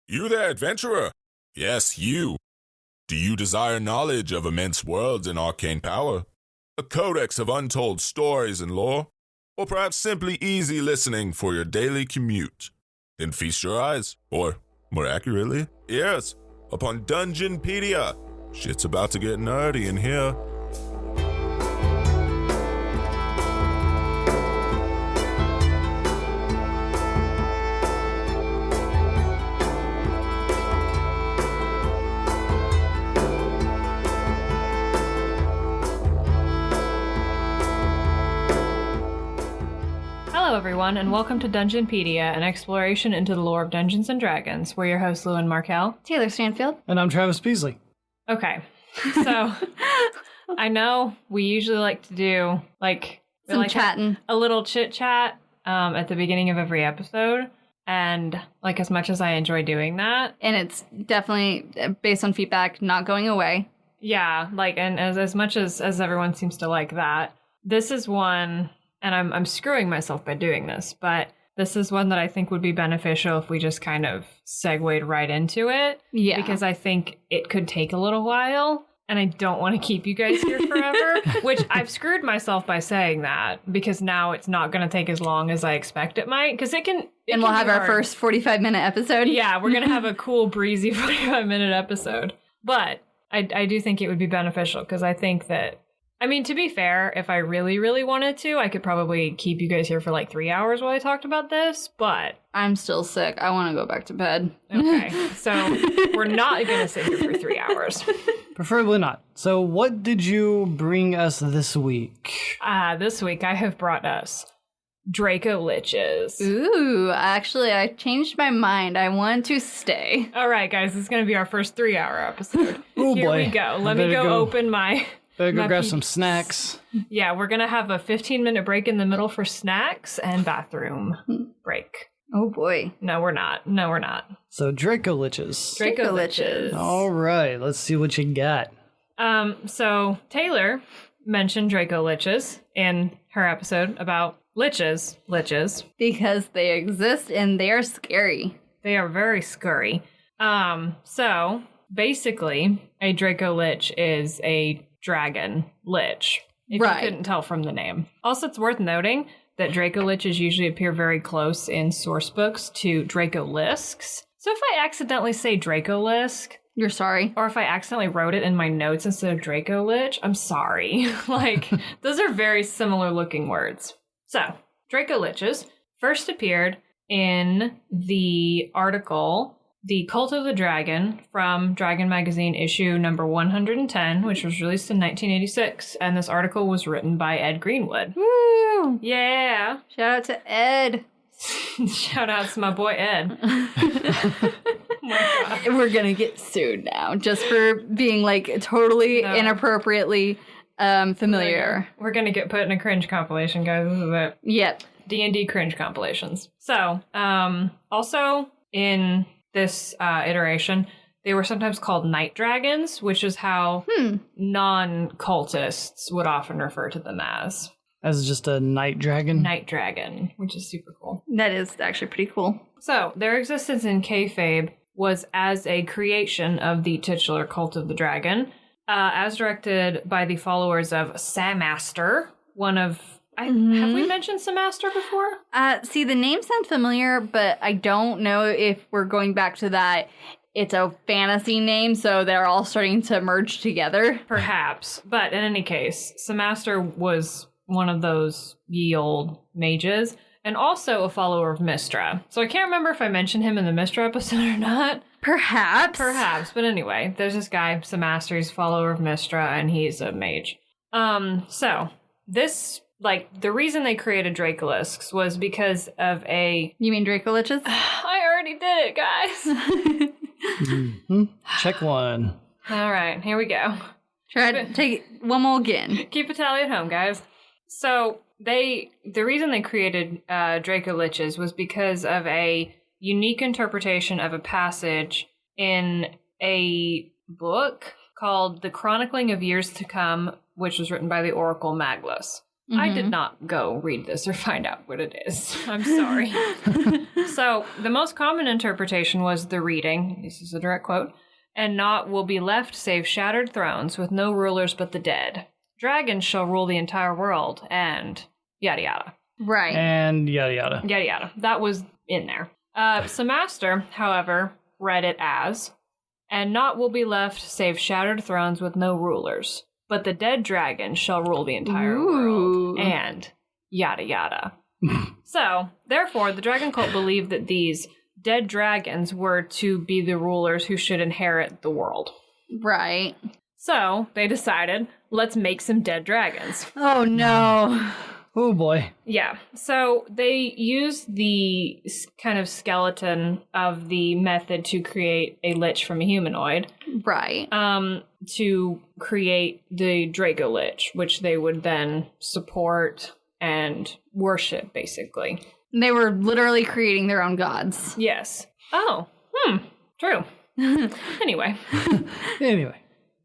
You there, adventurer? Yes, you. Do you desire knowledge of immense worlds and arcane power? A codex of untold stories and lore? Or perhaps simply easy listening for your daily commute? Then feast your eyes, or, more accurately, ears, upon Dungeonpedia. Shit's about to get nerdy in here. Hello everyone, and welcome to Dungeonpedia, an exploration into the lore of Dungeons & Dragons. We're your hosts, Llewyn Markell. Taylor Stanfield. And I'm Travis Beasley. Okay, so I know we usually like to do chatting. A little chit-chat at the beginning of every episode, and as much as I enjoy doing that. And it's definitely, based on feedback, not going away. Yeah, and as much as everyone seems to like that, this is one... And I'm screwing myself by doing this, but this is one that I think would be beneficial if we just kind of segued right into it. Yeah. Because I think it could take a little while, and I don't want to keep you guys here forever, which I've screwed myself by saying that, because now it's not going to take as long as I expect it might, because it can... And we'll have our first 45-minute episode. Yeah, we're going to have a cool, breezy 45-minute episode. But I do think it would be beneficial, because I think that... I mean, to be fair, if I really, really wanted to, I could probably keep you guys here for 3 hours while I talked about this, but... I'm still sick. I want to go back to bed. Okay, so we're not going to sit here for 3 hours. Preferably not. So what did you bring us this week? This week I have brought us Dracoliches. Ooh, actually, I changed my mind. I want to stay. All right, guys, this is going to be our first 3-hour episode. Oh, here boy. we go. Let me go open my... Better go grab some snacks. Yeah, we're going to have a 15-minute break in the middle for snacks and bathroom break. Oh, boy. No, we're not. So, Dracoliches. Dracoliches. All right, let's see what you got. So Taylor mentioned Dracoliches in her episode about liches. Because they exist and they are scary. They are very scurry. So basically, a Dracolich is a dragon lich, if you couldn't tell from the name. Also, it's worth noting that Dracoliches usually appear very close in source books to Dracolisks. So if I accidentally say Dracolisk, you're sorry. Or if I accidentally wrote it in my notes instead of Dracolich, I'm sorry. Those are very similar looking words. So, Dracoliches first appeared in the article The Cult of the Dragon from Dragon Magazine issue number 110, which was released in 1986. And this article was written by Ed Greenwood. Woo! Yeah. Shout out to Ed. Shout out to my boy Ed. Oh my God. We're going to get sued now just for being totally inappropriately familiar. We're going to get put in a cringe compilation, guys. This is it. Yep. D&D cringe compilations. So, also in this iteration, they were sometimes called night dragons, which is how non-cultists would often refer to them as. As just a night dragon? Night dragon, which is super cool. That is actually pretty cool. So, their existence in kayfabe was as a creation of the titular Cult of the Dragon, as directed by the followers of Samaster, one of... Have we mentioned Samaster before? See, the name sounds familiar, but I don't know if we're going back to that. It's a fantasy name, so they're all starting to merge together. Perhaps. But in any case, Samaster was one of those ye old mages, and also a follower of Mystra. So I can't remember if I mentioned him in the Mystra episode or not. Perhaps. But anyway, there's this guy, Samaster, he's a follower of Mystra, and he's a mage. So, this... the reason they created Dracolisks was because of a... You mean Dracoliches? I already did it, guys. Check one. All right, here we go. Try to take one more again. Keep a tally at home, guys. So, the reason they created Dracoliches was because of a unique interpretation of a passage in a book called The Chronicling of Years to Come, which was written by the Oracle Maglus. I did not go read this or find out what it is. I'm sorry. So, the most common interpretation was the reading, this is a direct quote, and naught will be left save shattered thrones with no rulers but the dead. Dragons shall rule the entire world, and yada yada. Right. And yada yada. Yada yada. That was in there. Some master, however, read it as, and naught will be left save shattered thrones with no rulers. But the dead dragon shall rule the entire world, and yada yada. So, therefore, the dragon cult believed that these dead dragons were to be the rulers who should inherit the world. Right. So, they decided, let's make some dead dragons. Oh, no. Oh, boy. Yeah, so they used the kind of skeleton of the method to create a lich from a humanoid. Right. To create the Dracolich, which they would then support and worship, basically. They were literally creating their own gods. Yes. Oh, true. Anyway.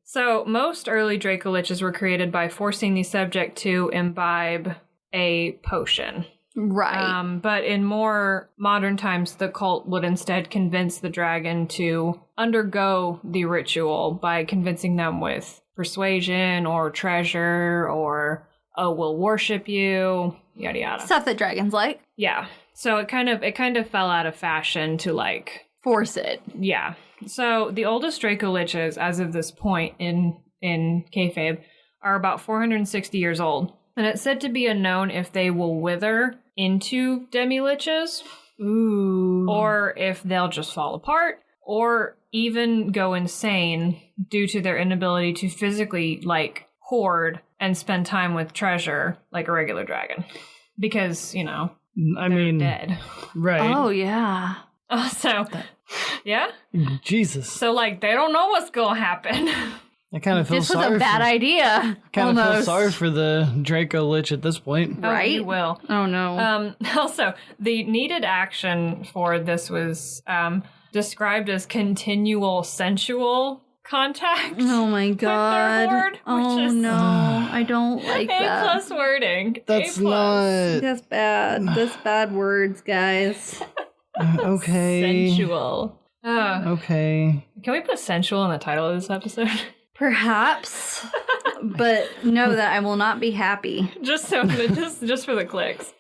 So, most early Dracoliches were created by forcing the subject to imbibe a potion. Right. But in more modern times, the cult would instead convince the dragon to undergo the ritual by convincing them with persuasion or treasure or, oh, we'll worship you, yada yada. Stuff that dragons like. Yeah. So it kind of fell out of fashion to like force it. Yeah. So the oldest Dracoliches as of this point in kayfabe are about 460 years old. And it's said to be unknown if they will wither into demi-liches, or if they'll just fall apart, or even go insane due to their inability to physically, like, hoard and spend time with treasure like a regular dragon. Because, you know, they're dead. Right. Oh, yeah. So, yeah? Jesus. So, like, they don't know what's gonna happen. I kind of feel This sorry. was a bad idea. Kind of feel almost. sorry for the Dracolich at this point. Oh, Right? you will. Oh, no. Also, the needed action for this was described as continual sensual contact. Oh, my with their God. horde, Oh, which is no. I don't like A that. plus wording. That's A plus. not That's bad. That's bad words, guys. okay. Sensual. Okay. Can we put sensual in the title of this episode? Perhaps. But know that I will not be happy. just for the clicks.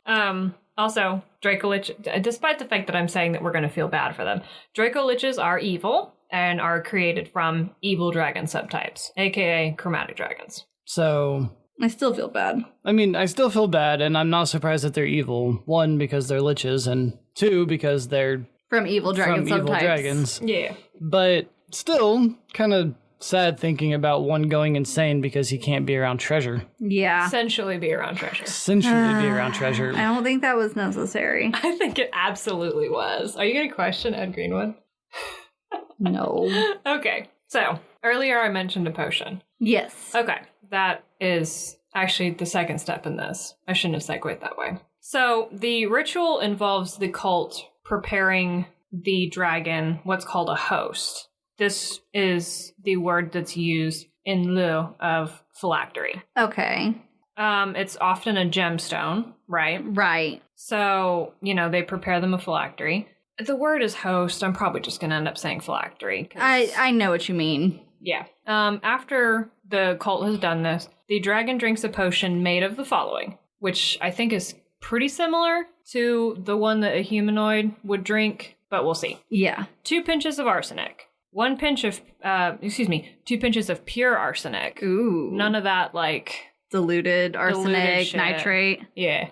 Also, Dracolich, despite the fact that I'm saying that we're going to feel bad for them, Dracoliches are evil and are created from evil dragon subtypes, aka chromatic dragons. So, I still feel bad. I mean, I still feel bad, and I'm not surprised that they're evil. One, because they're liches, and two, because they're From evil dragon from evil subtypes. dragons. Yeah. But still, kind of sad thinking about one going insane because he can't be around treasure. Yeah. Essentially be around treasure. Essentially be around treasure. I don't think that was necessary. I think it absolutely was. Are you going to question Ed Greenwood? No. Okay. So, earlier I mentioned a potion. Yes. Okay. That is actually the second step in this. I shouldn't have segued that way. So, the ritual involves the cult preparing the dragon, what's called a host. This is the word that's used in lieu of phylactery. Okay. It's often a gemstone, right? Right. So, you know, they prepare them a phylactery. The word is host. I'm probably just going to end up saying phylactery. I know what you mean. Yeah. After the cult has done this, the dragon drinks a potion made of the following, which I think is pretty similar to the one that a humanoid would drink, but we'll see. Yeah. 2 pinches of arsenic. 2 pinches of pure arsenic. Ooh. None of that, like... Diluted arsenic, shit. nitrate. Yeah.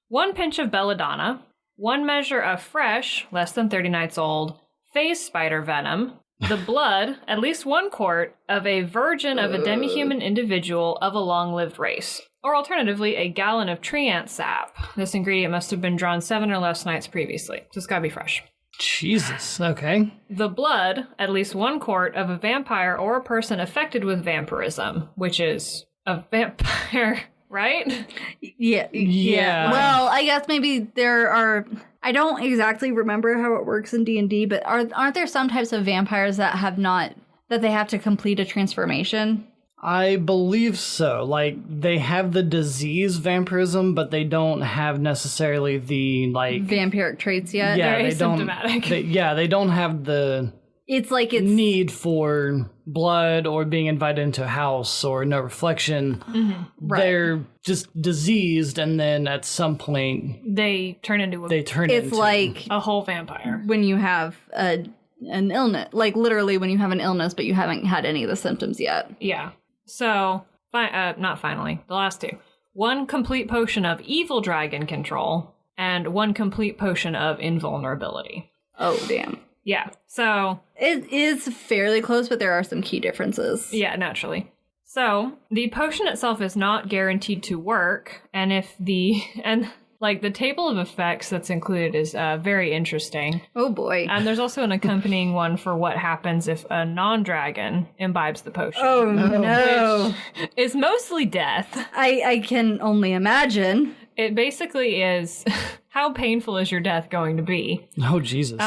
1 pinch of belladonna. 1 measure of fresh, less than 30 nights old, phase spider venom. The blood, at least 1 quart, of a virgin of a demi-human individual of a long-lived race. Or alternatively, a gallon of tree ant sap. This ingredient must have been drawn 7 or less nights previously. So it's gotta be fresh. Jesus. Okay. The blood, at least 1 quart, of a vampire or a person affected with vampirism, which is a vampire, right? Yeah. Yeah. Well, I guess maybe there are... I don't exactly remember how it works in D&D, but aren't there some types of vampires that have not... that they have to complete a transformation? I believe so. Like, they have the disease vampirism, but they don't have necessarily the, like... Vampiric traits yet? Yeah, They're they don't... asymptomatic. They don't have the... It's need for blood or being invited into a house or no reflection. Right. They're just diseased, and then at some point... They turn into It's like a whole vampire. when you have an illness. Like, literally when you have an illness, but you haven't had any of the symptoms yet. Yeah. So, not finally, the last two. 1 complete potion of evil dragon control, and 1 complete potion of invulnerability. Oh, damn. Yeah, so... It is fairly close, but there are some key differences. Yeah, naturally. So, the potion itself is not guaranteed to work, and the table of effects that's included is very interesting. Oh, boy. And there's also an accompanying one for what happens if a non-dragon imbibes the potion. Oh, no. Which is mostly death. I can only imagine. It basically is, how painful is your death going to be? Oh, Jesus.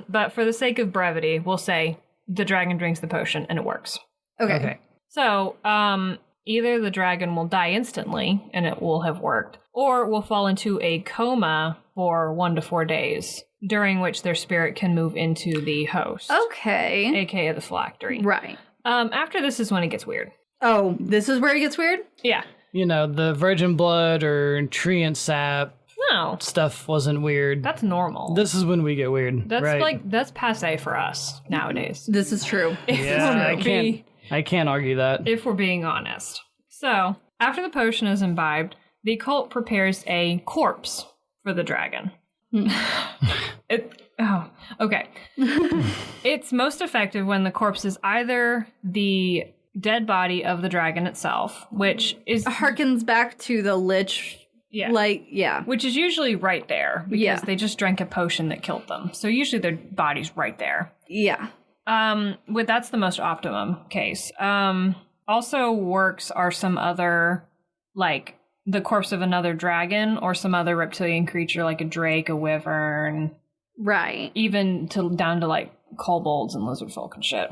But for the sake of brevity, we'll say the dragon drinks the potion and it works. Okay. So, either the dragon will die instantly and it will have worked, or will fall into a coma for 1 to 4 days, during which their spirit can move into the host. Okay. AKA the phylactery. Right. After this is when it gets weird. Oh, this is where it gets weird? Yeah. You know, the virgin blood or treant sap No. stuff wasn't weird. That's normal. This is when we get weird. That's right? that's passe for us nowadays. This is true. Yeah, I can't argue that. If we're being honest. So, after the potion is imbibed, the cult prepares a corpse for the dragon. Okay. It's most effective when the corpse is either the dead body of the dragon itself, which is... Harkens back to the lich. Yeah. Which is usually right there, because they just drank a potion that killed them. So usually their body's right there. Yeah. That's the most optimum case. Also works are some other, like, the corpse of another dragon or some other reptilian creature like a drake, a wyvern. Right. Even down to, like, kobolds and lizard folk and shit.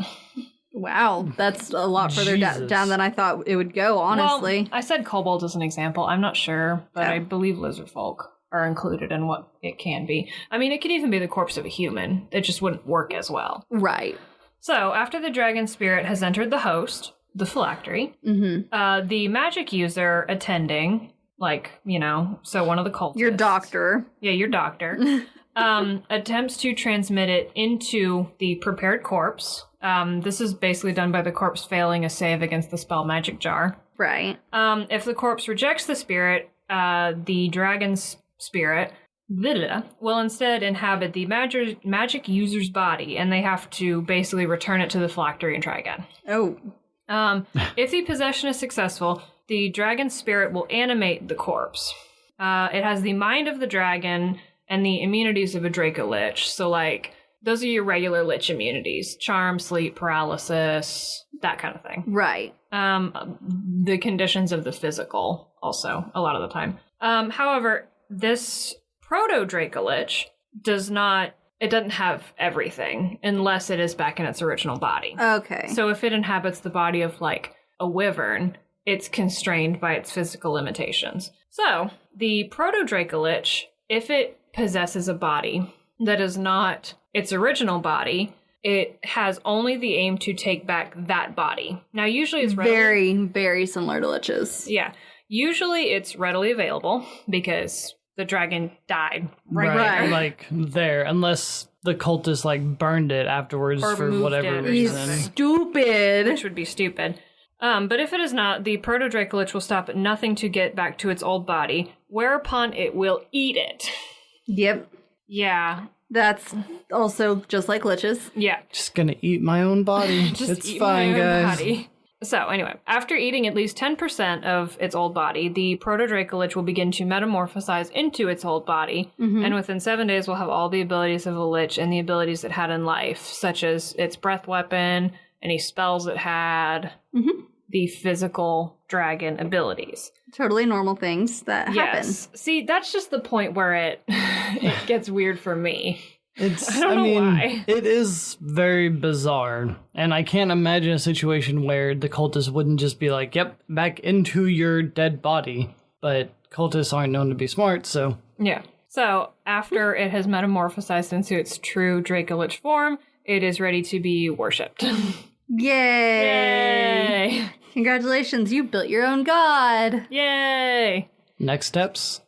Wow, that's a lot further down than I thought it would go, honestly. Well, I said kobolds as an example. I'm not sure, but I believe lizard folk are included in what it can be. I mean, it could even be the corpse of a human. It just wouldn't work as well. Right. So, after the dragon spirit has entered the host, the phylactery, the magic user attending, like, so one of the cultists. Your doctor. Yeah, your doctor. Attempts to transmit it into the prepared corpse. This is basically done by the corpse failing a save against the spell magic jar. Right. If the corpse rejects the spirit, the dragon's spirit will instead inhabit the magic user's body, and they have to basically return it to the phylactery and try again. Oh. If the possession is successful, the dragon's spirit will animate the corpse. It has the mind of the dragon and the immunities of a Dracolich. So, like, those are your regular lich immunities. Charm, sleep, paralysis, that kind of thing. Right. The conditions of the physical, also, a lot of the time. However, this proto-Dracolich doesn't have everything, unless it is back in its original body. Okay. So if it inhabits the body of, like, a wyvern, it's constrained by its physical limitations. So, the proto-Dracolich, if it possesses a body that is not its original body, it has only the aim to take back that body. Now, usually it's very, very similar to liches. Yeah. Usually it's readily available because the dragon died right. Like, there, unless the cultist, like, burned it afterwards or for whatever reason. He's stupid. Which would be stupid. But if it is not, the proto-Dracolich will stop at nothing to get back to its old body, whereupon it will eat it. Yep. Yeah. That's also just like liches. Yeah. Just gonna eat my own body. It's fine, guys. Body. So, anyway, after eating at least 10% of its old body, the proto-Dracolich will begin to metamorphosize into its old body, and within 7 days will have all the abilities of a lich and the abilities it had in life, such as its breath weapon, any spells it had, the physical dragon abilities. Totally normal things that happen. See, that's just the point where it gets weird for me. I don't know why. It is very bizarre. And I can't imagine a situation where the cultists wouldn't just be like, yep, back into your dead body. But cultists aren't known to be smart, so... Yeah. So, after it has metamorphosized into its true Dracolich form, it is ready to be worshipped. Yay! Yay! Congratulations, you built your own god. Yay! Next steps?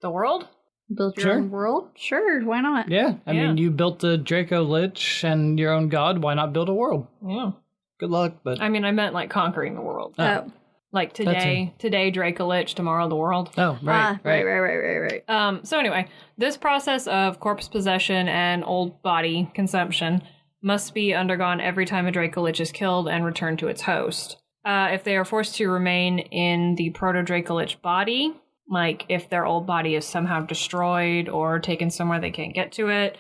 The world? Built your Sure. own world? Sure, why not? Yeah, I Yeah. mean, you built the Dracolich and your own god. Why not build a world? Yeah. Good luck, but... I mean, I meant like conquering the world. Oh. Like today Dracolich, tomorrow the world. Oh, right, right. So anyway, this process of corpse possession and old body consumption must be undergone every time a Dracolich is killed and returned to its host. If they are forced to remain in the proto-Dracolich body, like if their old body is somehow destroyed or taken somewhere they can't get to it,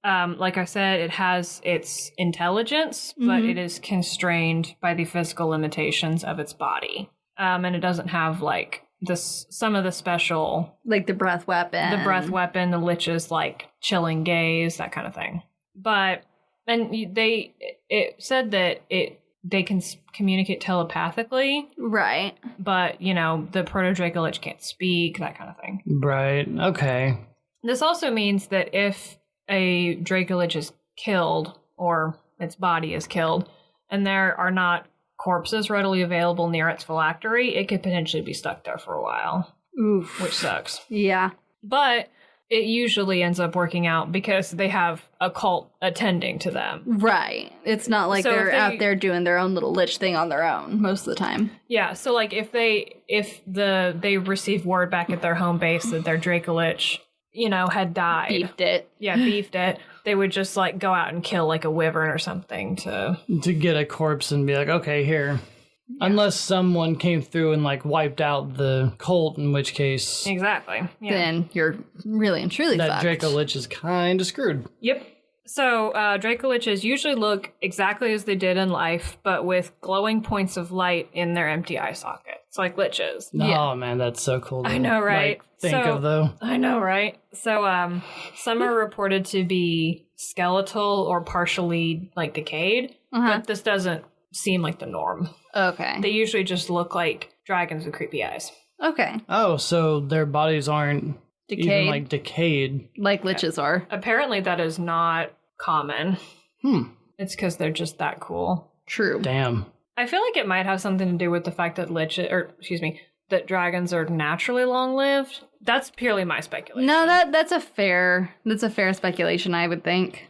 like I said, it has its intelligence, but it is constrained by the physical limitations of its body. And it doesn't have like some of the special, Like the breath weapon. the lich's like chilling gaze, that kind of thing. But it said that they can communicate telepathically, Right. but the proto-Dracolich can't speak, that kind of thing. Right, okay. This also means that if a Dracolich is killed, or its body is killed, and there are not corpses readily available near its phylactery, it could potentially be stuck there for a while, Oof. which sucks. Yeah. But it usually ends up working out because they have a cult attending to them. Right. It's not like So they're if they- out there doing their own little lich thing on their own most of the time. Yeah, so like if they receive word back at their home base that their Dracolich, had died. Beefed it. Yeah, beefed it. They would just like go out and kill like a wyvern or something to To get a corpse and be like, okay, here. Yeah. Unless someone came through and like wiped out the cult, in which case Exactly. Yeah. Then you're really and truly that fucked. Dracolich is kind of screwed. Yep. So Dracoliches usually look exactly as they did in life, but with glowing points of light in their empty eye socket. It's like liches. Oh man, that's so cool. I know, right? Think of though. I know, right? So some are reported to be skeletal or partially like decayed, but this doesn't seem like the norm. Okay. They usually just look like dragons with creepy eyes. Okay. Oh, so their bodies aren't Decayed. even like decayed. Like liches are. Apparently that is not common. It's because they're just that cool. True. Damn. I feel like it might have something to do with the fact that that dragons are naturally long-lived. That's purely my speculation. No, that's a fair speculation, I would think.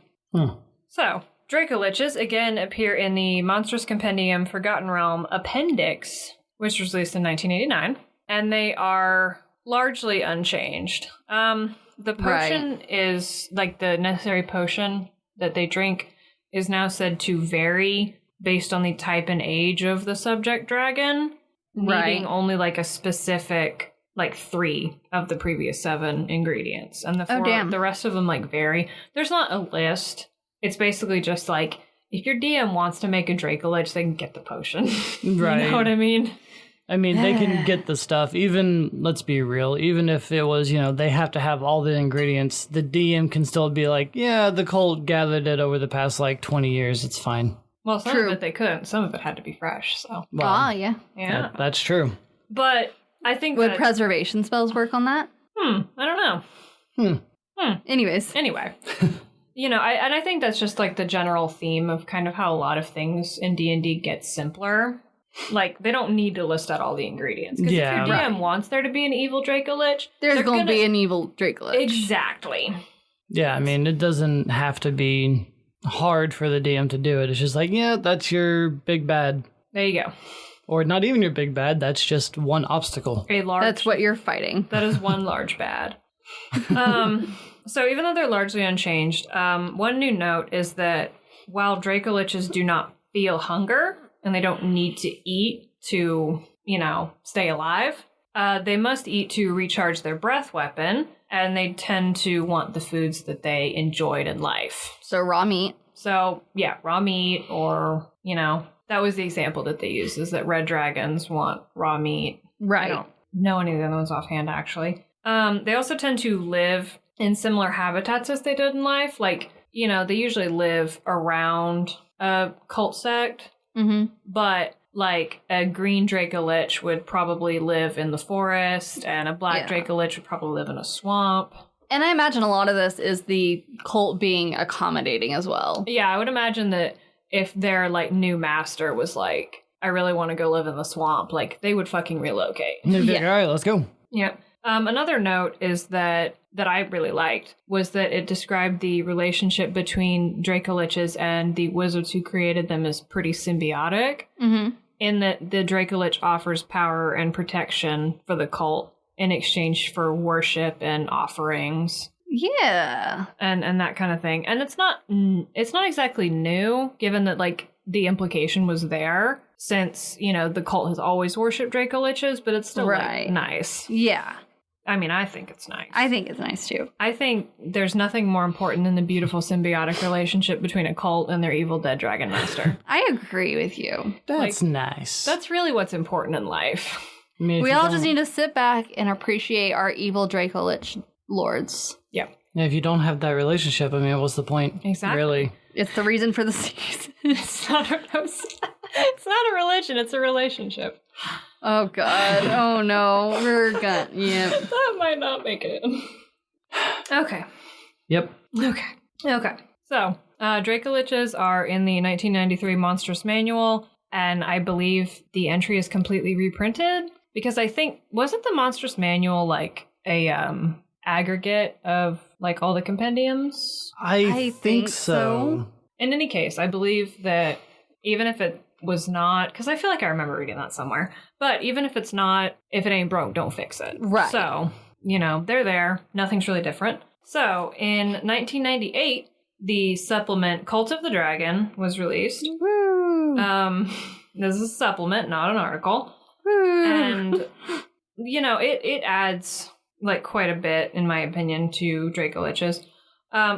So, Dracoliches again appear in the Monstrous Compendium Forgotten Realm Appendix, which was released in 1989, and they are largely unchanged. The potion is, like the necessary potion that they drink, is now said to vary based on the type and age of the subject dragon, needing only like a specific, like 3 of the previous 7 ingredients. And the rest of them like vary. There's not a list. It's basically just like, if your DM wants to make a Dracolich, they can get the potion. Right. You know what I mean? I mean, they can get the stuff, even, let's be real, even if it was, they have to have all the ingredients, the DM can still be like, yeah, the cult gathered it over the past, 20 years, it's fine. Well, some of it they couldn't. Some of it had to be fresh, so. Well, yeah. Yeah. That's true. But I think Would preservation spells work on that? I don't know. Anyways. Anyway. I think that's just like the general theme of kind of how a lot of things in D&D get simpler. Like, they don't need to list out all the ingredients. Because if your DM wants there to be an evil Dracolich, there's going to be an evil Dracolich. Exactly. Yeah, I mean, it doesn't have to be hard for the DM to do it. It's just like, yeah, that's your big bad. There you go. Or not even your big bad, that's just one obstacle. That's what you're fighting. That is one large bad. So even though they're largely unchanged, one new note is that while Dracoliches do not feel hunger, and they don't need to eat to, stay alive, they must eat to recharge their breath weapon, and they tend to want the foods that they enjoyed in life. So raw meat. So, yeah, raw meat or, that was the example that they used, is that red dragons want raw meat. Right. I don't know any of the other ones offhand, actually. They also tend to live in similar habitats as they did in life. Like, you know, they usually live around a cult sect, but like a green Dracolich would probably live in the forest, and a black Dracolich would probably live in a swamp. And I imagine a lot of this is the cult being accommodating as well. Yeah, I would imagine that if their like new master was like, I really want to go live in the swamp, like they would fucking relocate. All right, let's go. Yep. Another note is that I really liked was that it described the relationship between Dracoliches and the wizards who created them as pretty symbiotic. In that the Dracolich offers power and protection for the cult in exchange for worship and offerings. Yeah. And that kind of thing. And it's not exactly new, given that like the implication was there since, you know, the cult has always worshipped Dracoliches, but it's still like, nice. Yeah. I mean, I think it's nice. I think it's nice too. I think there's nothing more important than the beautiful symbiotic relationship between a cult and their evil dead dragon master. I agree with you. That's nice. That's really what's important in life. I mean, We all just need to sit back and appreciate our evil Dracolich lords. Yeah. Yeah, if you don't have that relationship, I mean, what's the point? Exactly. Really? It's the reason for the season. It's not a religion, it's a relationship. Oh, God. Oh, no. We're gonna... Yeah. That might not make it. Okay. Yep. Okay. So, Dracoliches are in the 1993 Monstrous Manual, and I believe the entry is completely reprinted, because I think, wasn't the Monstrous Manual like a aggregate of like all the compendiums? I think so. In any case, I believe that even if it was not, because I feel like I remember reading that somewhere, but even if it's not, if it ain't broke, don't fix it. Right. So, you know, they're there. Nothing's really different. So, in 1998, the supplement Cult of the Dragon was released. Woo. This is a supplement, not an article. Woo. And, you know, it adds like quite a bit, in my opinion, to Dracoliches.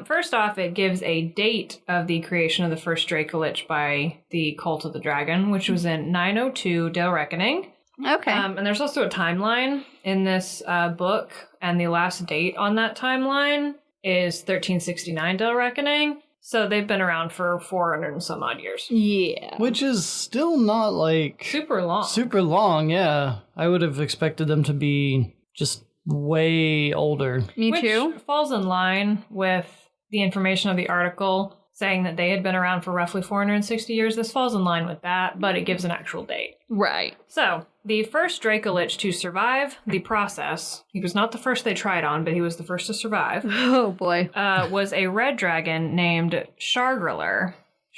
First off, it gives a date of the creation of the first Dracolich by the Cult of the Dragon, which was in 902 Del Reckoning. Okay. And there's also a timeline in this book, and the last date on that timeline is 1369 Del Reckoning. So they've been around for 400 and some odd years. Yeah. Which is still not like... Super long. Super long, yeah. I would have expected them to be just way older. Me Which too. falls in line with the information of the article saying that they had been around for roughly 460 years. This falls in line with that, but it gives an actual date. Right. So, the first Dracolich to survive the process, he was not the first they tried on, but he was the first to survive, Oh, boy. was a red dragon named Shargriller.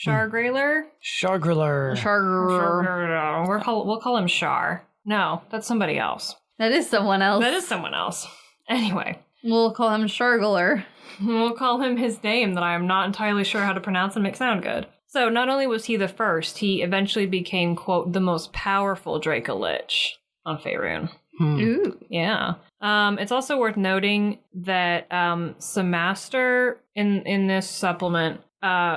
Shargriller? Shargriller. Shargriller. We'll call him Shar. No, that's somebody else. That is someone else. That is someone else. Anyway. We'll call him Shargler. We'll call him his name that I am not entirely sure how to pronounce and make sound good. So not only was he the first, he eventually became, quote, the most powerful Dracolich on Faerun. Ooh. Yeah. It's also worth noting that Samaster in this supplement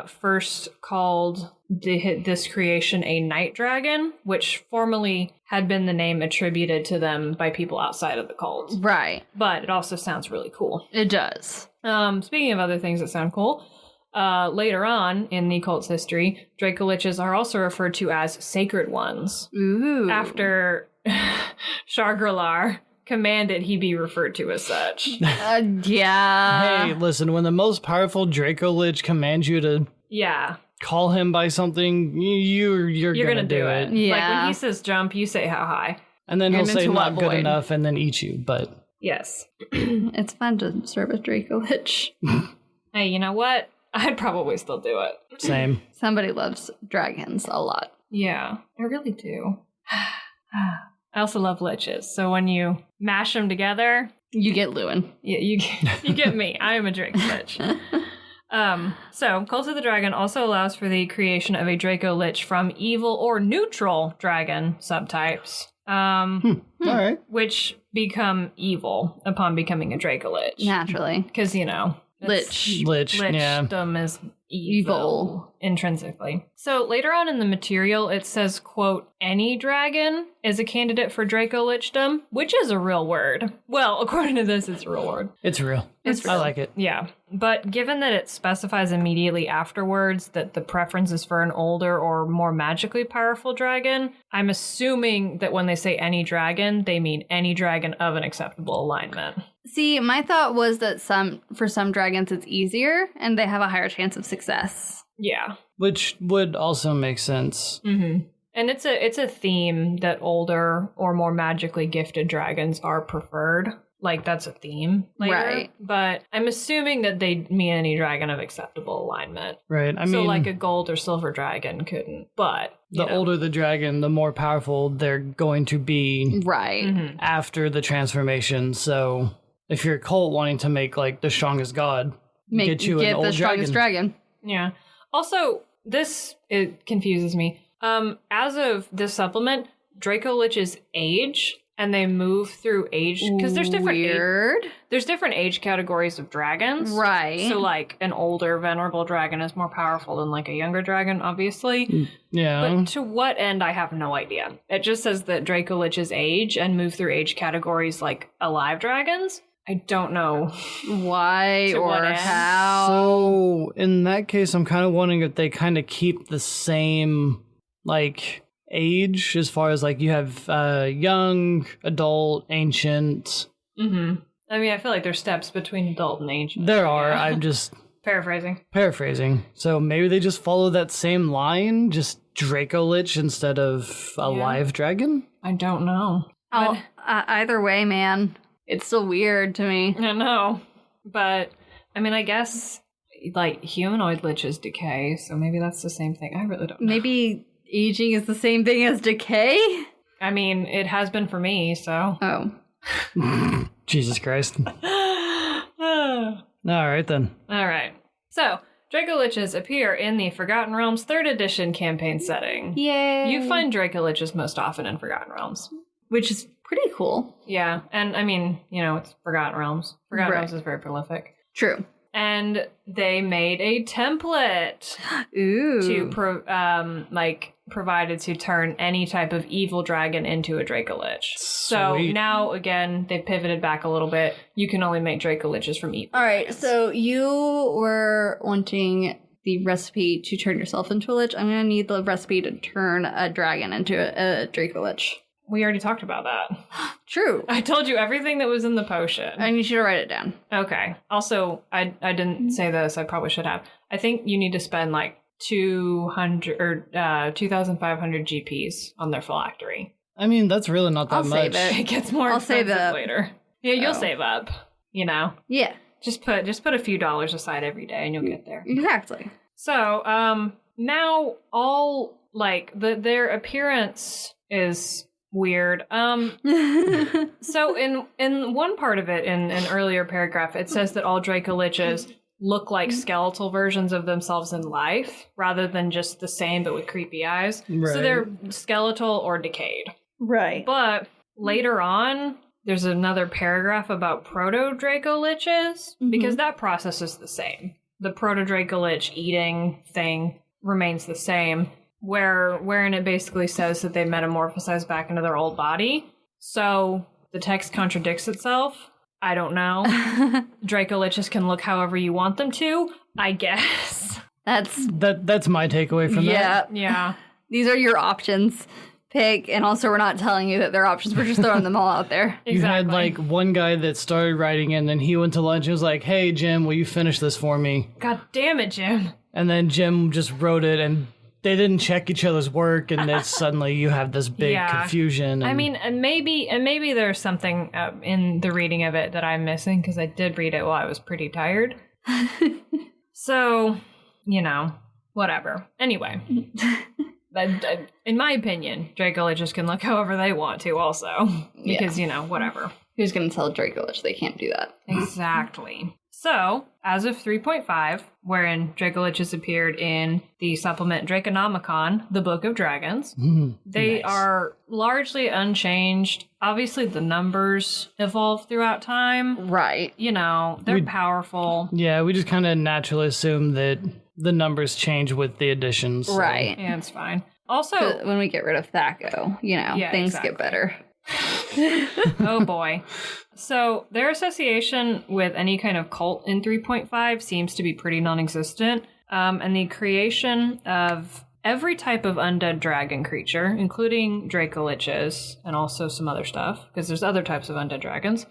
first called this creation a night dragon, which formerly had been the name attributed to them by people outside of the cult. Right. But it also sounds really cool. It does. Speaking of other things that sound cool, later on in the cult's history, Dracoliches are also referred to as sacred ones. Ooh. After Shargrillar commanded he be referred to as such. Yeah. Hey, listen, when the most powerful Dracolich commands you to call him by something, you're gonna do it. Yeah. Like when he says jump, you say how high. And then he'll And say into not what good void? enough and then eat you, but... Yes. It's fun to serve a Dracolich. Hey, you know what? I'd probably still do it. Same. Somebody loves dragons a lot. Yeah, I really do. I also love liches, so when you mash them together, You get Llewyn. you get me. I am a Drake lich. So, Cult of the Dragon also allows for the creation of a Dracolich from evil or neutral dragon subtypes, All right. which become evil upon becoming a Dracolich. Naturally. Because, you know, Lich. Lich, yeah. lichdom is evil intrinsically. So later on in the material, it says, quote, any dragon is a candidate for Dracolichdom, which is a real word. Well, according to this, it's a real word. It's real. I like it. Yeah. But given that it specifies immediately afterwards that the preference is for an older or more magically powerful dragon, I'm assuming that when they say any dragon, they mean any dragon of an acceptable alignment. See, my thought was that for some dragons it's easier and they have a higher chance of success. Yeah. Which would also make sense. Mm-hmm. And it's a theme that older or more magically gifted dragons are preferred. Like, that's a theme later. Right. But I'm assuming that they mean any dragon of acceptable alignment. Right. So, like, a gold or silver dragon couldn't. But the older the dragon, the more powerful they're going to be. Right. Mm-hmm. After the transformation. So if you're a cult wanting to make, like, the strongest god, get an old the strongest dragon. Yeah. Also, it confuses me. As of this supplement, Dracolich's age, and they move through age because there's different there's different age categories of dragons. Right. So like an older venerable dragon is more powerful than like a younger dragon, obviously. Yeah. But to what end, I have no idea. It just says that Dracolich's age and move through age categories like alive dragons. I don't know why or how. So in that case, I'm kind of wondering if they kind of keep the same like age as far as like you have young, adult, ancient. Mm-hmm. I mean, I feel like there's steps between adult and ancient. There are. I'm just paraphrasing. So maybe they just follow that same line, just Dracolich instead of a live dragon. I don't know. Either way, man. It's still weird to me. I know. But, I mean, I guess, like, humanoid liches decay, so maybe that's the same thing. I really don't know. Maybe aging is the same thing as decay? I mean, it has been for me, so. Oh. Jesus Christ. All right, then. All right. So, Dracoliches appear in the Forgotten Realms 3rd edition campaign setting. Yay. You find Dracoliches most often in Forgotten Realms. Which is pretty cool. Yeah, and I mean, it's Forgotten Realms. Forgotten Realms is very prolific. True. And they made a template provided to turn any type of evil dragon into a Dracolich. So now, again, they've pivoted back a little bit. You can only make Dracoliches from evil dragons. So you were wanting the recipe to turn yourself into a lich. I'm going to need the recipe to turn a dragon into a Dracolich. We already talked about that. True. I told you everything that was in the potion. I need you to write it down. Okay. Also, I didn't say this. I probably should have. I think you need to spend like 200 or 2,500 GPs on their phylactery. I mean, that's really not that much. Save it. It gets more expensive later. Yeah, you'll save up. Yeah. Just put a few dollars aside every day, and you'll get there. Exactly. So, now all like their appearance is weird. So in one part of it, in an earlier paragraph, it says that all Dracoliches look like skeletal versions of themselves in life, rather than just the same but with creepy eyes. Right. So they're skeletal or decayed. Right. But later on, there's another paragraph about proto-Dracoliches, because that process is the same. The proto-Dracolich eating thing remains the same, wherein it basically says that they metamorphosize back into their old body. So the text contradicts itself. I don't know. Dracoliches can look however you want them to, I guess. That's my takeaway from that. Yeah. These are your options. Pick, and also we're not telling you that they're options. We're just throwing them all out there. Exactly. You had like one guy that started writing and then he went to lunch and was like, "Hey Jim, will you finish this for me?" God damn it, Jim. And then Jim just wrote it and they didn't check each other's work, and then suddenly you have this big confusion. I mean, and maybe there's something in the reading of it that I'm missing, because I did read it while I was pretty tired. So, whatever. Anyway, in my opinion, Dracoliches can look however they want to, also, because whatever. Who's going to tell Dracolich they can't do that? Exactly. So, as of 3.5, wherein Dracoliches appeared in the supplement Draconomicon, the Book of Dragons, they are largely unchanged. Obviously, the numbers evolve throughout time. Right. They're powerful. Yeah, we just kind of naturally assume that the numbers change with the additions. So. Right. Yeah, it's fine. Also, When we get rid of Thaco, things get better. oh boy. So their association with any kind of cult in 3.5 seems to be pretty non-existent. And the creation of every type of undead dragon creature, including Dracoliches and also some other stuff, because there's other types of undead dragons,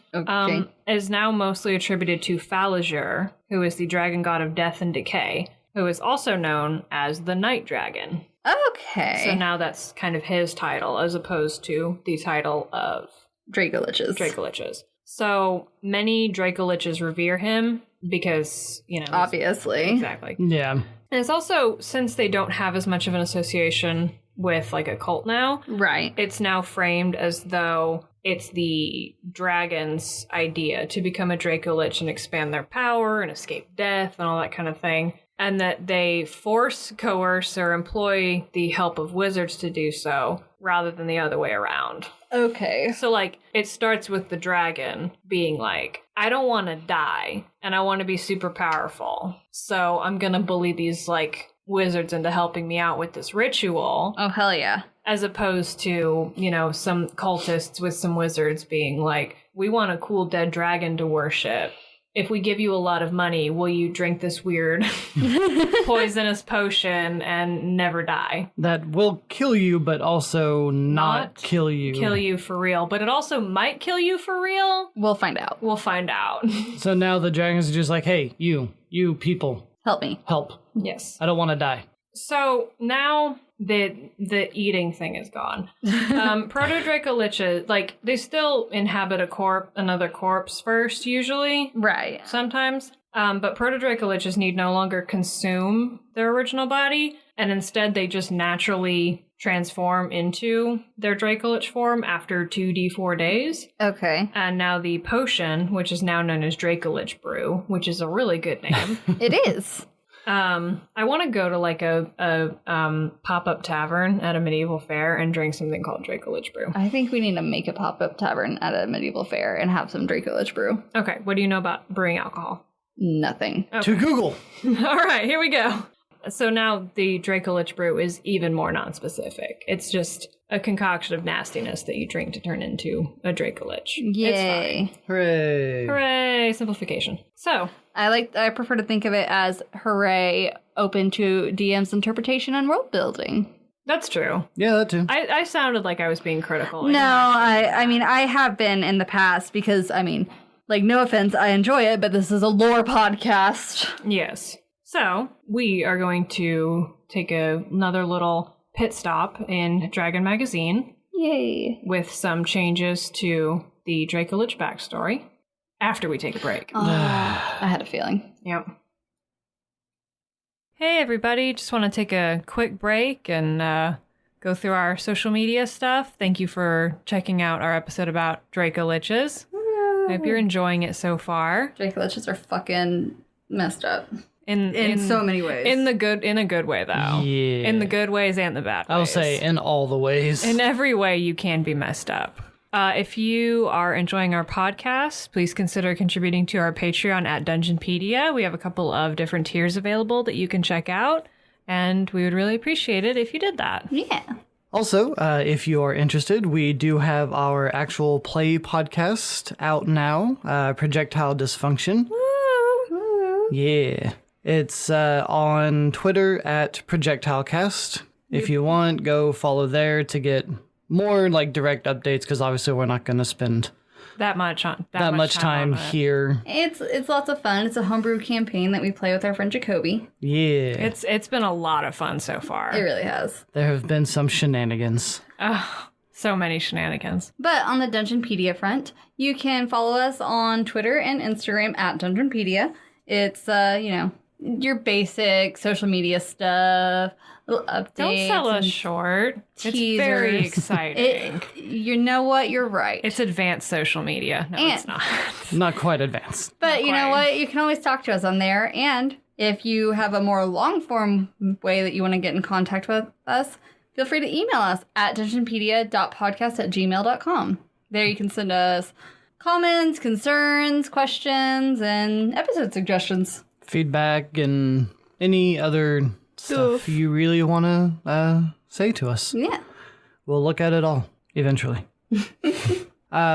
is now mostly attributed to Falazure, who is the dragon god of death and decay, who is also known as the Night Dragon. Okay. So now that's kind of his title, as opposed to the title of Dracoliches. So many Dracoliches revere him because, obviously. Exactly. Yeah. And it's also, since they don't have as much of an association with like a cult now, Right. it's now framed as though it's the dragon's idea to become a Dracolich and expand their power and escape death and all that kind of thing. And that they force, coerce, or employ the help of wizards to do so, rather than the other way around. Okay. So, like, it starts with the dragon being like, I don't want to die, and I want to be super powerful. So I'm gonna bully these, like, wizards into helping me out with this ritual. Oh, hell yeah. As opposed to, some cultists with some wizards being like, we want a cool dead dragon to worship. If we give you a lot of money, will you drink this weird poisonous potion and never die? That will kill you, but also not kill you. Kill you for real. But it also might kill you for real. We'll find out. We'll find out. So now the dragons are just like, hey, you people, Help me. help. Yes. I don't want to die. So now the eating thing is gone. Proto-Dracoliches, like, they still inhabit another corpse first, usually. Right. Sometimes. But Proto-Dracoliches need no longer consume their original body, and instead they just naturally transform into their Dracolich form after 2d4 days. Okay. And now the potion, which is now known as Dracolich Brew, which is a really good name. It is. I want to go to like a pop-up tavern at a medieval fair and drink something called Dracolich Brew. I think we need to make a pop-up tavern at a medieval fair and have some Dracolich brew. Okay, what do you know about brewing alcohol? Nothing. Okay. To Google. All right, here we go. So now the Dracolich Brew is even more non-specific. It's just a concoction of nastiness that you drink to turn into a Dracolich. Yay. It's fine. Hooray. Hooray, simplification. So, I prefer to think of it as hooray, open to DM's interpretation and world building. that's true. Yeah, that too. I sounded like I was being critical. No, I mean, I have been in the past because, no offense, I enjoy it, but this is a lore podcast. Yes. So, we are going to take another little pit stop in Dragon Magazine. Yay. With some changes to the Dracolich backstory after we take a break. I had a feeling. Yep. Hey, everybody. Just want to take a quick break and go through our social media stuff. Thank you for checking out our episode about Dracoliches. I hope you're enjoying it so far. Dracoliches are fucking messed up. In so many ways. In a good way, though. Yeah. In the good ways and the bad ways. I will say in all the ways. In every way you can be messed up. If you are enjoying our podcast, please consider contributing to our Patreon at Dungeonpedia. We have a couple of different tiers available that you can check out, and we would really appreciate it if you did that. Yeah. Also, if you are interested, we do have our actual play podcast out now, Projectile Dysfunction. Woo! Yeah. It's on Twitter at ProjectileCast. If you want, go follow there to get more direct updates, because obviously we're not going to spend that much time on it. here. It's lots of fun. It's a homebrew campaign that we play with our friend Jacoby. Yeah. It's been a lot of fun so far. It really has. There have been some shenanigans. So many shenanigans. But on the Dungeonpedia front, you can follow us on Twitter and Instagram at Dungeonpedia. It's, your basic social media stuff, little updates. Don't sell us short. It's very teasers. exciting. You know what? You're right. It's advanced social media. No, it's not. Not quite advanced. But you know quite. what? You can always talk to us on there. And if you have a more long-form way that you want to get in contact with us, feel free to email us at dungeonpedia.podcast@gmail.com. There you can send us comments, concerns, questions, and episode suggestions. Feedback and any other stuff you really want to say to us. Yeah. We'll look at it all eventually.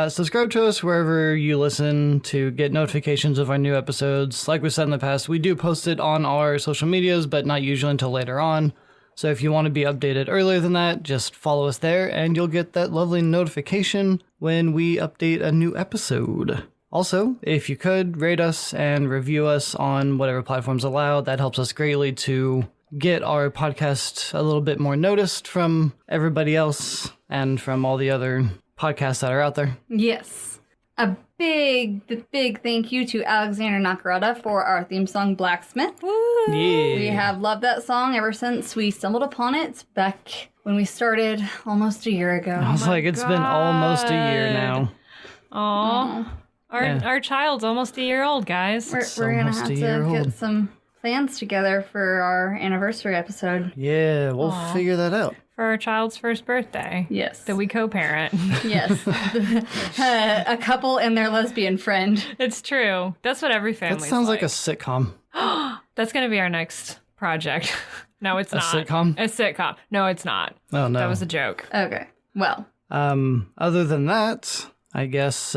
Subscribe to us wherever you listen to get notifications of our new episodes. Like we said in the past, we do post it on our social medias, but not usually until later on. So if you want to be updated earlier than that, just follow us there and you'll get that lovely notification when we update a new episode. Also, if you could, rate us and review us on whatever platforms allow. That helps us greatly to get our podcast a little bit more noticed from everybody else and from all the other podcasts that are out there. Yes. A big thank you to Alexander Nakarada for our theme song, Blacksmith. Woo! Yeah. We have loved that song ever since we stumbled upon it back when we started almost a year ago. I was like, it's been almost a year now. Aw. Our child's almost a year old, guys. We're going to have to get some plans together for our anniversary episode. Yeah, we'll figure that out. For our child's first birthday. Yes. That we co-parent. Yes. A couple and their lesbian friend. It's true. That's what every family That sounds like a sitcom. That's going to be our next project. No, it's not. A sitcom? A sitcom. No, it's not. Oh, no. That was a joke. Okay. Well. Other than that, I guess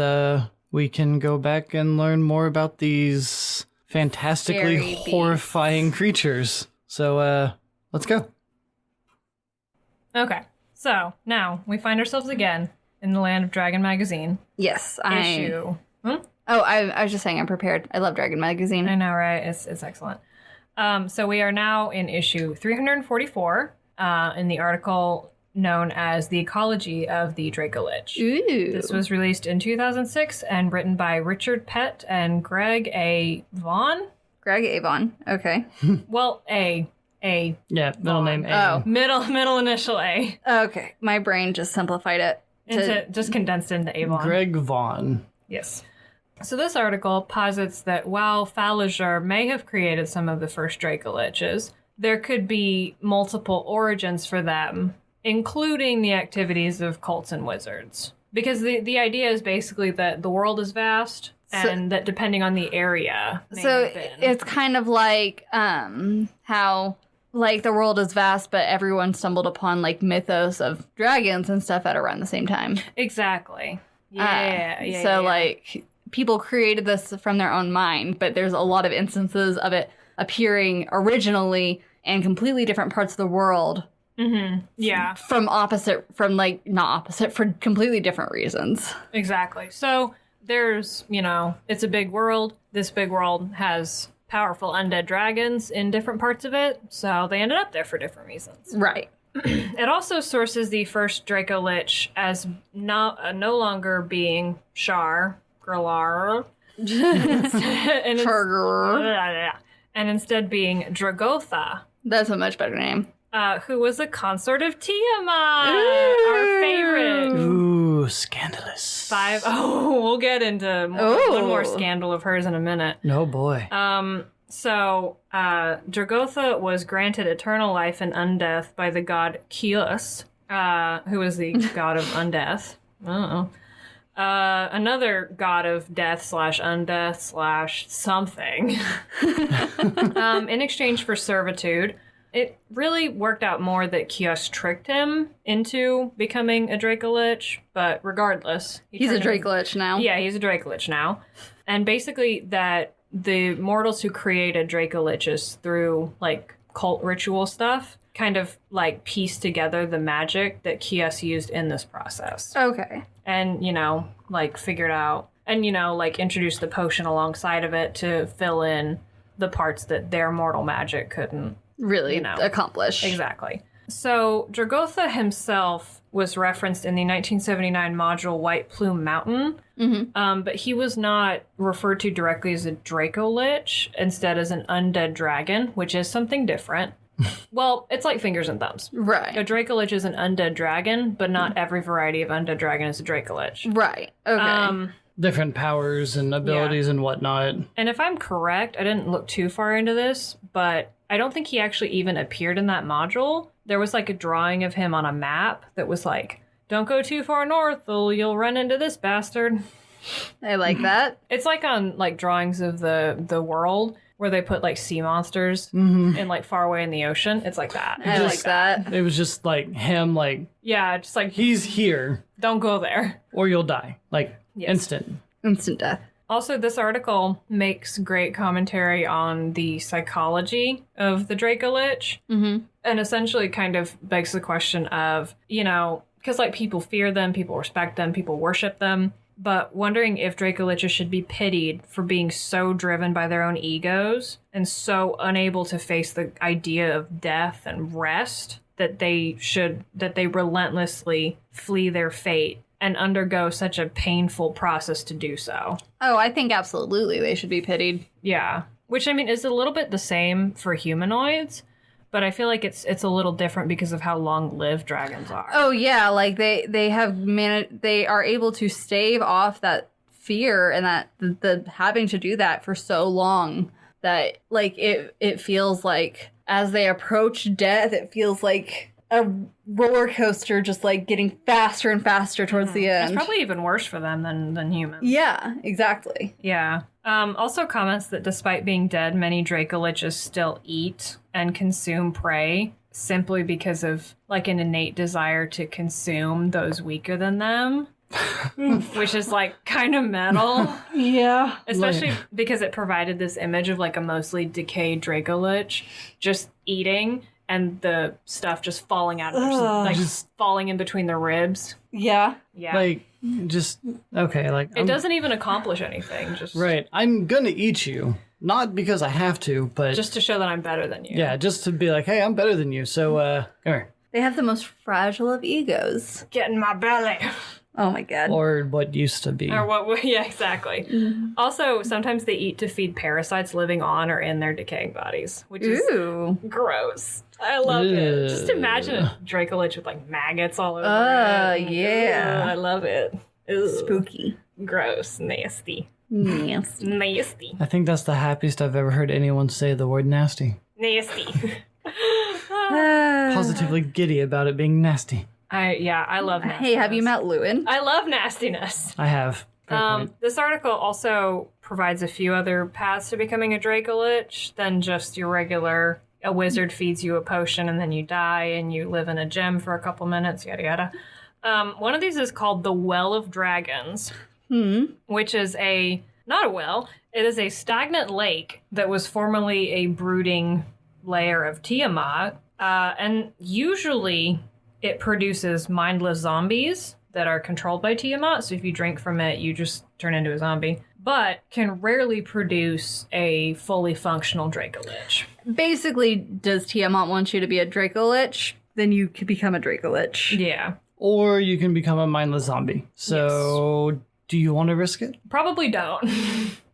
we can go back and learn more about these fantastically Scary horrifying creatures. So, let's go. Okay. So, now we find ourselves again in the land of Dragon Magazine. Yes. Issue. Oh, I was just saying I'm prepared. I love Dragon Magazine. I know, right? It's excellent. So we are now in issue 344 in the article known as The Ecology of the Dracolich. Ooh. This was released in 2006 and written by Richard Pett and Greg A. Vaughn. Greg Avon. Okay. Well, A. Yeah, middle name A. Oh. Middle initial A. Okay. My brain just simplified it. Just condensed into Avon. Greg Vaughn. Yes. So this article posits that while Fallager may have created some of the first Dracoliches, there could be multiple origins for them, including the activities of cults and wizards. Because the idea is basically that the world is vast, and that depending on the area. So it's kind of like how like the world is vast, but everyone stumbled upon like mythos of dragons and stuff at around the same time. Exactly. Yeah. So like people created this from their own mind, but there's a lot of instances of it appearing originally in completely different parts of the world. Mm-hmm. Yeah. For completely different reasons. Exactly. So there's, it's a big world. This big world has powerful undead dragons in different parts of it, so they ended up there for different reasons. Right. It also sources the first Dracolich as no longer being Shar, Grillar, and instead being Dragotha. That's a much better name. Who was a consort of Tiamat, our favorite. Ooh, scandalous. We'll get into one more scandal of hers in a minute. No boy. So Dragotha was granted eternal life and undeath by the god Kios, who is the god of undeath. Another god of death / undeath / something. In exchange for servitude. It really worked out more that Kios tricked him into becoming a Dracolich, but regardless. He's a Dracolich now. Yeah, he's a Dracolich now. And basically that the mortals who created Dracoliches through, like, cult ritual stuff kind of, like, pieced together the magic that Kios used in this process. Okay. And, figured out, and, introduced the potion alongside of it to fill in the parts that their mortal magic couldn't really accomplish. Exactly. So Dragotha himself was referenced in the 1979 module White Plume Mountain, but he was not referred to directly as a Dracolich, instead as an undead dragon, which is something different. Well, it's like fingers and thumbs. Right. A Dracolich is an undead dragon, but not every variety of undead dragon is a Dracolich. Right. Okay. Different powers and abilities and whatnot. And if I'm correct, I didn't look too far into this, but I don't think he actually even appeared in that module. There was like a drawing of him on a map that was like, don't go too far north or you'll run into this bastard. I like that. It's like on like drawings of the world where they put like sea monsters in like far away in the ocean. It's like that. I like that. It was just like him, like, Yeah, just like he's here don't go there. or you'll die. Like, Yes. instant. Instant death. Also, this article makes great commentary on the psychology of the Dracolich. Mm-hmm. And essentially kind of begs the question of, you know, because like people fear them, people respect them, people worship them, but wondering if Dracoliches should be pitied for being so driven by their own egos and so unable to face the idea of death and rest that they relentlessly flee their fate and undergo such a painful process to do so. Oh, I think absolutely they should be pitied. Yeah. Which, I mean, is a little bit the same for humanoids, but I feel like it's a little different because of how long-lived dragons are. Oh yeah, like they are able to stave off that fear and that the having to do that for so long that like it feels like as they approach death, it feels like a roller coaster, just like getting faster and faster towards the end. It's probably even worse for them than humans. Yeah, exactly. Yeah. Also comments that despite being dead, many Dracoliches still eat and consume prey simply because of like an innate desire to consume those weaker than them. Which is like kind of metal. Yeah. Especially because it provided this image of like a mostly decayed Dracolich just eating and the stuff just falling out of their, like just falling in between the ribs. Yeah. Yeah. Like, just, okay, like... It doesn't even accomplish anything. Just Right, I'm gonna eat you. Not because I have to, but... just to show that I'm better than you. Yeah, just to be like, hey, I'm better than you, so, come here. They have the most fragile of egos. Get in my belly. Oh my god. Or what used to be. Or what? Yeah, exactly. Also, sometimes they eat to feed parasites living on or in their decaying bodies, which is Ooh. gross. I love it. Just imagine a Dracolich with like maggots all over it. Yeah. Ugh, I love it. Ugh. Spooky. Gross. Nasty. Nasty. Nasty. I think that's the happiest I've ever heard anyone say the word nasty. Nasty. Positively giddy about it being nasty. I love nastiness. Hey, have you met Llewyn? I love nastiness. I have. Fair point. This article also provides a few other paths to becoming a Dracolich than just your regular, a wizard feeds you a potion and then you die and you live in a gem for a couple minutes, yada yada. One of these is called the Well of Dragons, which is not a well, it is a stagnant lake that was formerly a brooding lair of Tiamat, and usually it produces mindless zombies that are controlled by Tiamat, so if you drink from it, you just turn into a zombie, but can rarely produce a fully functional Dracolich. Basically, does Tiamat want you to be a Dracolich? Then you could become a Dracolich. Yeah. Or you can become a mindless zombie. So, do you want to risk it? Probably don't.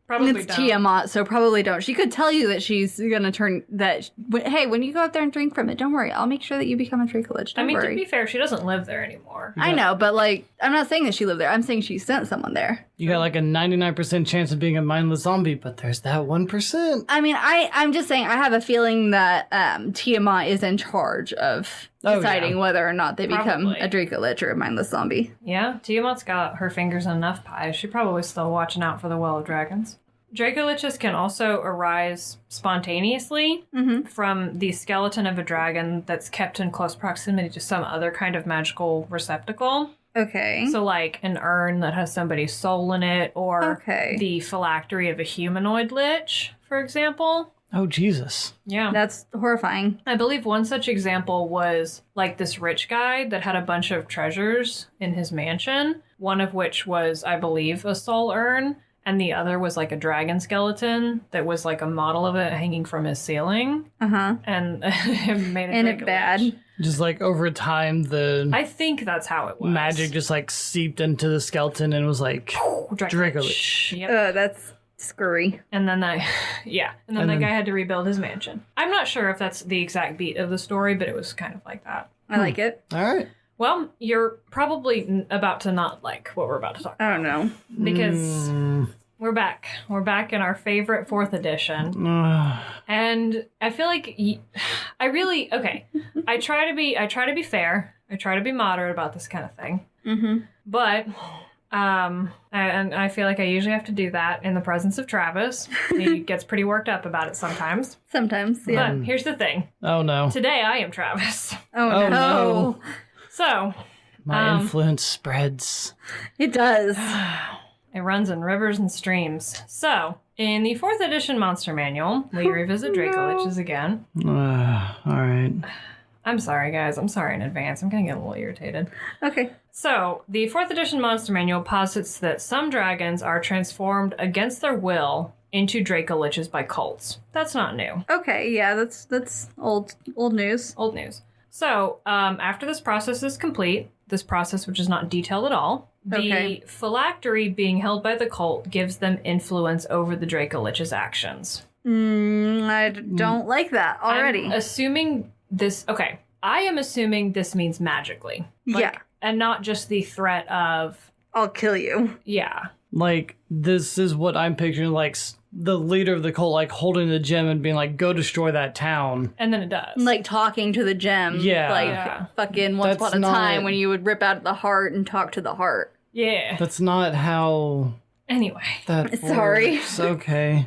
Probably It's don't. Tiamat, so probably don't. She could tell you that she's gonna turn that. Hey, when you go out there and drink from it, don't worry. I'll make sure that you become a Dracolich. Don't I mean, worry. to be fair, she doesn't live there anymore. I know, but like, I'm not saying that she lived there. I'm saying she sent someone there. You got like a 99% chance of being a mindless zombie, but there's that 1%. I mean, I'm just saying. I have a feeling that Tiamat is in charge of deciding whether or not they become Probably. a Dracolich or a mindless zombie. Yeah, Tiamat's got her fingers in enough pies. She's probably still watching out for the Well of Dragons. Dracoliches can also arise spontaneously from the skeleton of a dragon that's kept in close proximity to some other kind of magical receptacle. Okay. So like an urn that has somebody's soul in it, or Okay. the phylactery of a humanoid lich, for example. Oh, Jesus. Yeah. That's horrifying. I believe one such example was like this rich guy that had a bunch of treasures in his mansion, one of which was, I believe, a soul urn, and the other was like a dragon skeleton that was like a model of it hanging from his ceiling. And it made And it it bad. Just like over time, the I think that's how it was. magic just like seeped into the skeleton and was like, Dracolich. Yep. That's scurry. And then that, yeah. And then the guy had to rebuild his mansion. I'm not sure if that's the exact beat of the story, but it was kind of like that. I like it. all right. Well, you're probably about to not like what we're about to talk about. I don't know. Because we're back. We're back in our favorite 4th edition. And I feel like I really, okay. I try to be fair. I try to be moderate about this kind of thing. But And I feel like I usually have to do that in the presence of Travis. He gets pretty worked up about it sometimes. Sometimes, yeah. But here's the thing. Oh no. Today I am Travis. Oh, no. So, My influence spreads. It does. it runs in rivers and streams. So, in the 4th edition Monster Manual, we revisit Dracoliches again. Alright. I'm sorry, guys. I'm sorry in advance. I'm going to get a little irritated. Okay. So, the 4th edition Monster Manual posits that some dragons are transformed against their will into Dracoliches by cults. That's not new. Okay, yeah, that's old news. Old news. So, after this process is complete, this process which is not detailed at all, the phylactery being held by the cult gives them influence over the Dracoliches' actions. I don't like that already. I'm assuming this... Okay, I am assuming this means magically. Yeah. And not just the threat of... I'll kill you. Yeah. Like, this is what I'm picturing, like, the leader of the cult, like, holding the gem and being like, go destroy that town. And then it does. Like talking to the gem. Yeah. Like Yeah. fucking Once That's Upon a Time not- when you would rip out the heart and talk to the heart. Yeah. That's not how Anyway. that Sorry. works. Okay.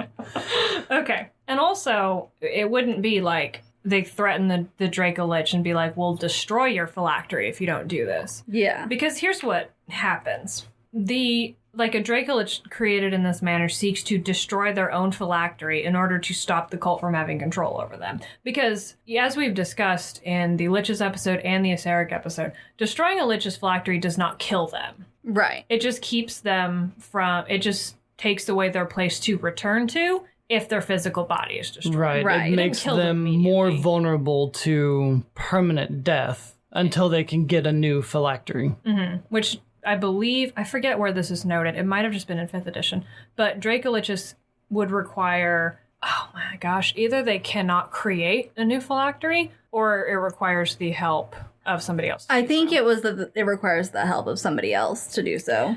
Okay. And also, it wouldn't be like they threaten the Dracolich and be like, we'll destroy your phylactery if you don't do this. Yeah. Because here's what happens. A Dracolich created in this manner seeks to destroy their own phylactery in order to stop the cult from having control over them. Because, as we've discussed in the Lich's episode and the Aceric episode, destroying a Lich's phylactery does not kill them. Right. It just keeps them from... It just takes away their place to return to if their physical body is destroyed. Right. Right. It It makes didn't kill them them more immediately. vulnerable to permanent death until they can get a new phylactery. Which I believe, I forget where this is noted. It might have just been in 5th edition. But Dracoliches would require, oh my gosh, either they cannot create a new phylactery or it requires the help of somebody else. I think it was that it requires the help of somebody else to do so.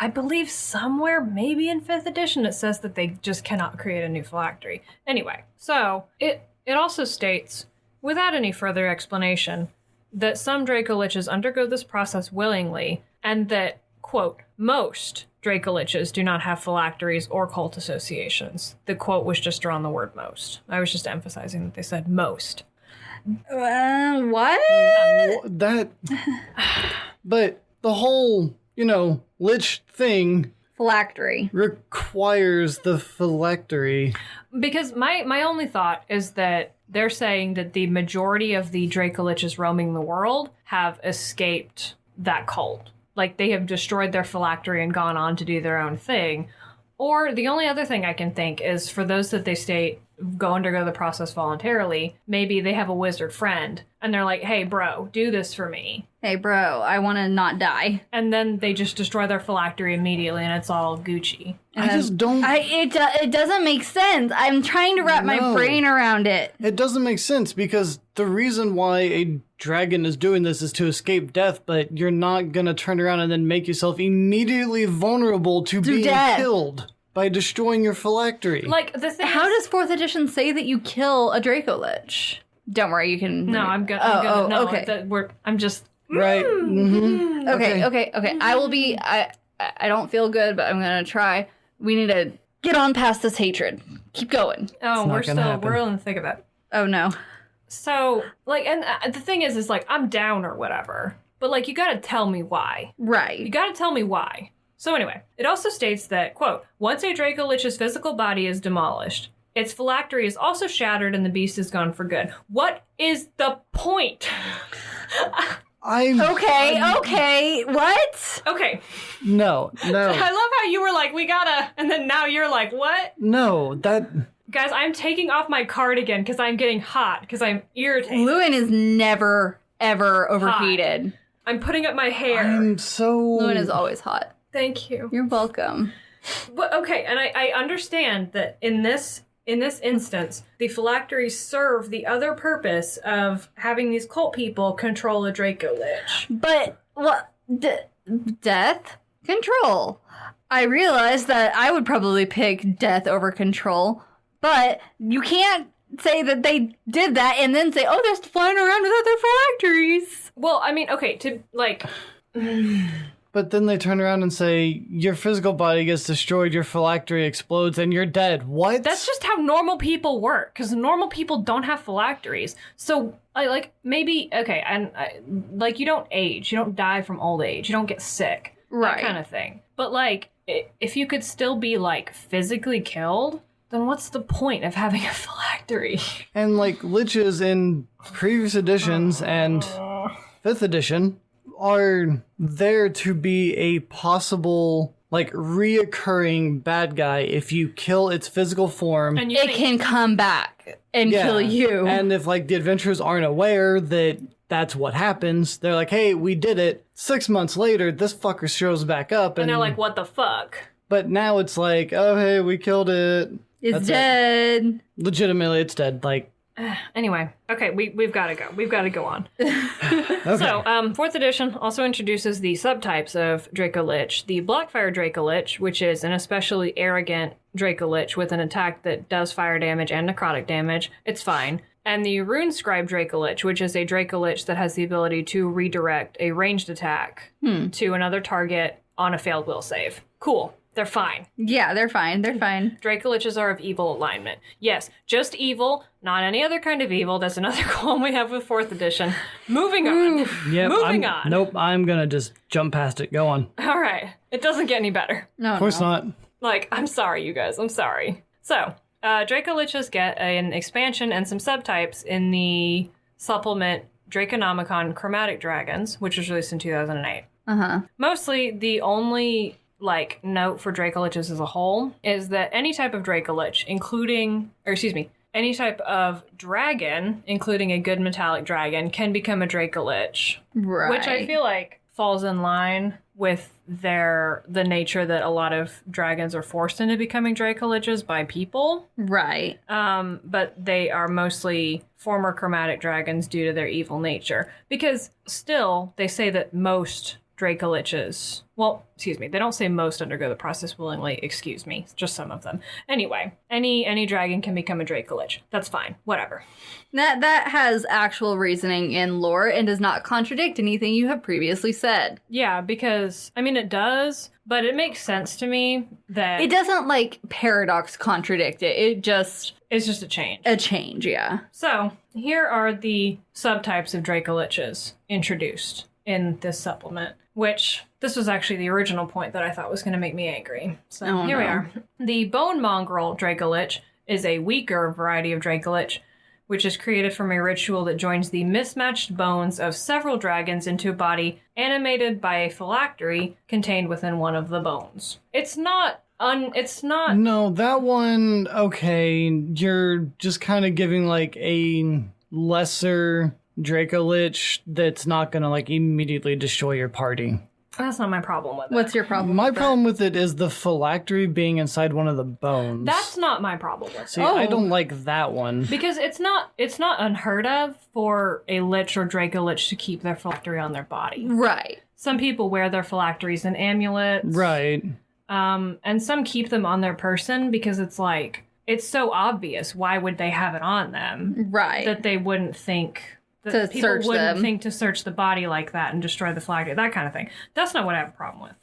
I believe somewhere, maybe in 5th edition, it says that they just cannot create a new phylactery. Anyway, so it also states, without any further explanation, that some Dracoliches undergo this process willingly, and that, quote, most Dracoliches do not have phylacteries or cult associations. The quote was just around the word most. I was just emphasizing that they said most. What? That. But the whole, Lich thing Phylactery. requires the phylactery. Because my only thought is that they're saying that the majority of the Dracoliches roaming the world have escaped that cult. Like, they have destroyed their phylactery and gone on to do their own thing. Or the only other thing I can think is for those that they state undergo the process voluntarily, maybe they have a wizard friend and they're like, hey, bro, do this for me. Hey, bro, I want to not die. And then they just destroy their phylactery immediately and it's all Gucci. I just don't. It doesn't make sense. I'm trying to wrap my No. brain around it. It doesn't make sense because the reason why a dragon is doing this is to escape death, but you're not gonna turn around and then make yourself immediately vulnerable to being death. killed by destroying your phylactery. Like, the thing How is, does 4th edition say that you kill a Dracolich? Don't worry, you can... No, I'm gonna. No, okay. I'm just. Right? Mm-hmm. Okay. I will be... I don't feel good, but I'm gonna try. We need to get on past this hatred. Keep going. Oh, not gonna happen. we're in the thick of it. Oh, no. So, like, and the thing is like, I'm down or whatever. But, like, you gotta tell me why. You Right. gotta tell me why. So anyway, it also states that, quote, once a Dracolich's physical body is demolished, its phylactery is also shattered and the beast is gone for good. What is the point? Okay. What? Okay. No. I love how you were like, we gotta, and then now you're like, what? No, that... Guys, I'm taking off my cardigan because I'm getting hot, because I'm irritated. Llewyn is never, ever overheated. I'm putting up my hair. I'm so... Llewyn is always hot. Thank you. You're welcome. But okay, and I understand that in this instance, the phylacteries serve the other purpose of having these cult people control a Dracolich. But, what? Death? Control. I realize that I would probably pick death over control, but you can't say that they did that and then say, oh, they're flying around without their phylacteries. Well, I mean, okay, to like, But then they turn around and say, your physical body gets destroyed, your phylactery explodes, and you're dead. What? That's just how normal people work, because normal people don't have phylacteries. So, maybe, okay, and you don't age. You don't die from old age. You don't get sick. Right. That kind of thing. But, if you could still be, physically killed, then what's the point of having a phylactery? And, liches in previous editions and 5th edition are there to be a possible, reoccurring bad guy if you kill its physical form. And it can come back and kill you. And if, the adventurers aren't aware that that's what happens, they're like, hey, we did it. 6 months later, this fucker shows back up. And they're like, what the fuck? But now it's like, oh, hey, we killed it. It's dead. Legitimately, it's dead. Anyway, okay, we've got to go. We've got to go on. Okay. So, 4th edition also introduces the subtypes of Dracolich. The Blackfire Dracolich, which is an especially arrogant Dracolich with an attack that does fire damage and necrotic damage. It's fine. And the Runescribe Dracolich, which is a Dracolich that has the ability to redirect a ranged attack to another target on a failed will save. Cool. They're fine. Yeah, they're fine. They're fine. Dracoliches are of evil alignment. Yes, just evil, not any other kind of evil. That's another qualm we have with 4th edition. Moving on. Yep, Moving on. Nope, I'm gonna just jump past it. Go on. All right. It doesn't get any better. No, Of course not. I'm sorry, you guys. I'm sorry. So, Dracoliches get an expansion and some subtypes in the supplement Draconomicon Chromatic Dragons, which was released in 2008. Uh-huh. Mostly, the only note for Dracoliches as a whole is that any type of Dracolich, any type of dragon, including a good metallic dragon, can become a Dracolich. Right. Which I feel like falls in line with the nature that a lot of dragons are forced into becoming Dracoliches by people. Right. But they are mostly former chromatic dragons due to their evil nature. Because still, they say that most Dracoliches, they don't say most undergo the process willingly, just some of them. Anyway, any dragon can become a Dracolich. That's fine, whatever. That has actual reasoning in lore and does not contradict anything you have previously said. Yeah, because, it does, but it makes sense to me that... It doesn't, paradox contradict it. It's just a change. A change, yeah. So, here are the subtypes of Dracoliches introduced in this supplement, which this was actually the original point that I thought was going to make me angry. So here we are. The Bone Mongrel Dracolich is a weaker variety of Dracolich, which is created from a ritual that joins the mismatched bones of several dragons into a body animated by a phylactery contained within one of the bones. It's not... No, that one, okay, you're just kind of giving, a lesser Dracolich that's not gonna immediately destroy your party. That's not my problem with it. What's your problem? My problem with it is the phylactery being inside one of the bones. That's not my problem with it. See, I don't like that one. Because it's not unheard of for a lich or Dracolich to keep their phylactery on their body. Right. Some people wear their phylacteries in amulets. Right. And some keep them on their person because it's so obvious. Why would they have it on them? Right. That they wouldn't think... to people search wouldn't them. think to search the body like that and destroy the phylactery, that kind of thing. That's not what I have a problem with.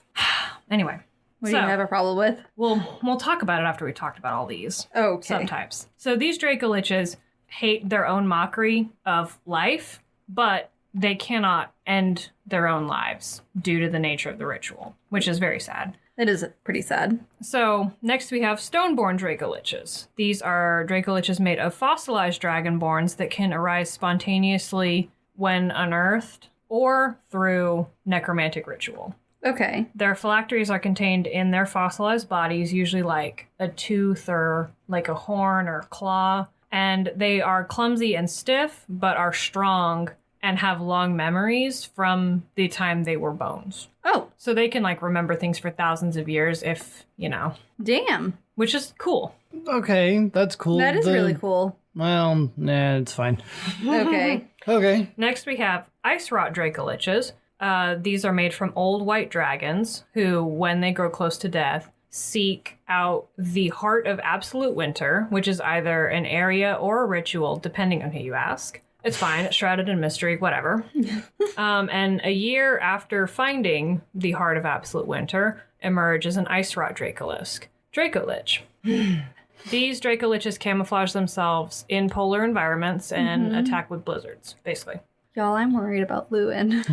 Anyway. What do you have a problem with? We'll talk about it after we talked about all these Okay. subtypes. So these Dracoliches hate their own mockery of life, but they cannot end their own lives due to the nature of the ritual, which is very sad. It is pretty sad. So, next we have Stoneborn Dracoliches. These are Dracoliches made of fossilized dragonborns that can arise spontaneously when unearthed or through necromantic ritual. Okay. Their phylacteries are contained in their fossilized bodies, usually like a tooth or like a horn or claw, and they are clumsy and stiff, but are strong and have long memories from the time they were bones. Oh. So they can remember things for thousands of years if, Damn. which is cool. Okay, that's cool. That is really cool. Well, nah, it's fine. Okay. Okay. Next we have Ice Rot Dracoliches. These are made from old white dragons who, when they grow close to death, seek out the heart of absolute winter, which is either an area or a ritual, depending on who you ask. It's fine. It's shrouded in mystery, whatever. And a year after finding the Heart of Absolute Winter, emerges an ice rot Dracolich. These Dracoliches camouflage themselves in polar environments and attack with blizzards, basically. Y'all, I'm worried about Llewyn.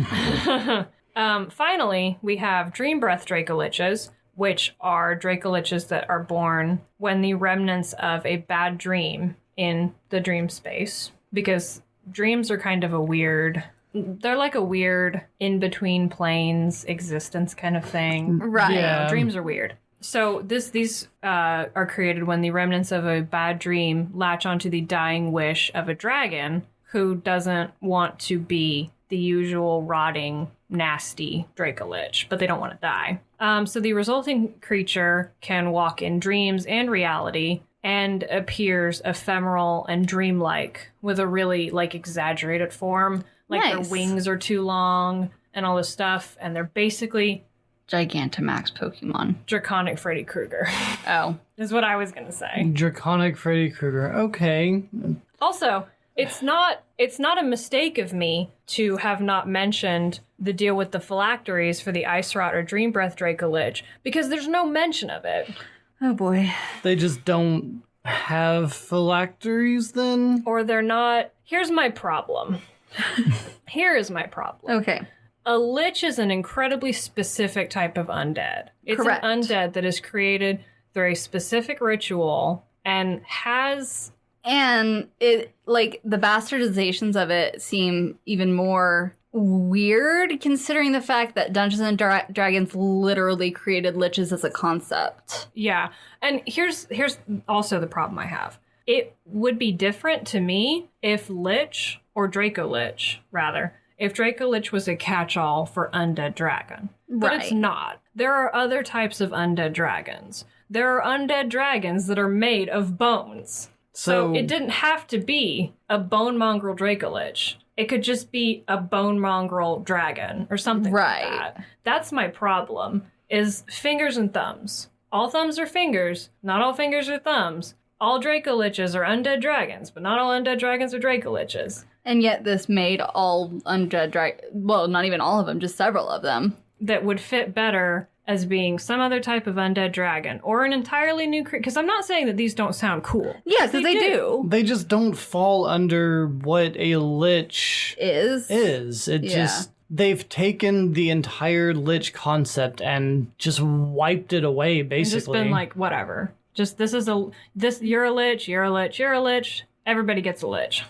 Finally, we have Dream Breath Dracoliches, which are Dracoliches that are born when the remnants of a bad dream in the dream space. Because dreams are kind of a weird... They're like a weird in-between planes existence kind of thing. Right. Yeah. Dreams are weird. So these are created when the remnants of a bad dream latch onto the dying wish of a dragon who doesn't want to be the usual rotting, nasty Dracolich, but they don't want to die. So the resulting creature can walk in dreams and reality and appears ephemeral and dreamlike with a really exaggerated form. Their wings are too long and all this stuff, and they're basically Gigantamax Pokemon. Draconic Freddy Krueger. Oh. Is what I was going to say. Draconic Freddy Krueger. Okay. Also, it's not a mistake of me to have not mentioned the deal with the phylacteries for the Ice Rot or Dream Breath Dracolich, because there's no mention of it. Oh boy. They just don't have phylacteries then? Or they're not... Here's my problem. Here is my problem. Okay. A lich is an incredibly specific type of undead. It's Correct. an undead that is created through a specific ritual and has... And it, the bastardizations of it seem even more weird, considering the fact that Dungeons and Dragons literally created liches as a concept. Yeah. And here's also the problem I have. It would be different to me if Lich, or Dracolich, rather, if Dracolich was a catch-all for undead dragon. But Right. it's not. There are other types of undead dragons. There are undead dragons that are made of bones. So it didn't have to be a bone mongrel Dracolich. It could just be a bone mongrel dragon or something Right. like that. That's my problem, is fingers and thumbs. All thumbs are fingers, not all fingers are thumbs. All Dracoliches are undead dragons, but not all undead dragons are Dracoliches. And yet this made all undead well, not even all of them, just several of them. That would fit better as being some other type of undead dragon or an entirely new creature. Because I'm not saying that these don't sound cool. Yeah, because they do. They just don't fall under what a lich Is. It Yeah. just... They've taken the entire lich concept and just wiped it away, It's basically. just been like, whatever. Just you're a lich, you're a lich, you're a lich. Everybody gets a lich.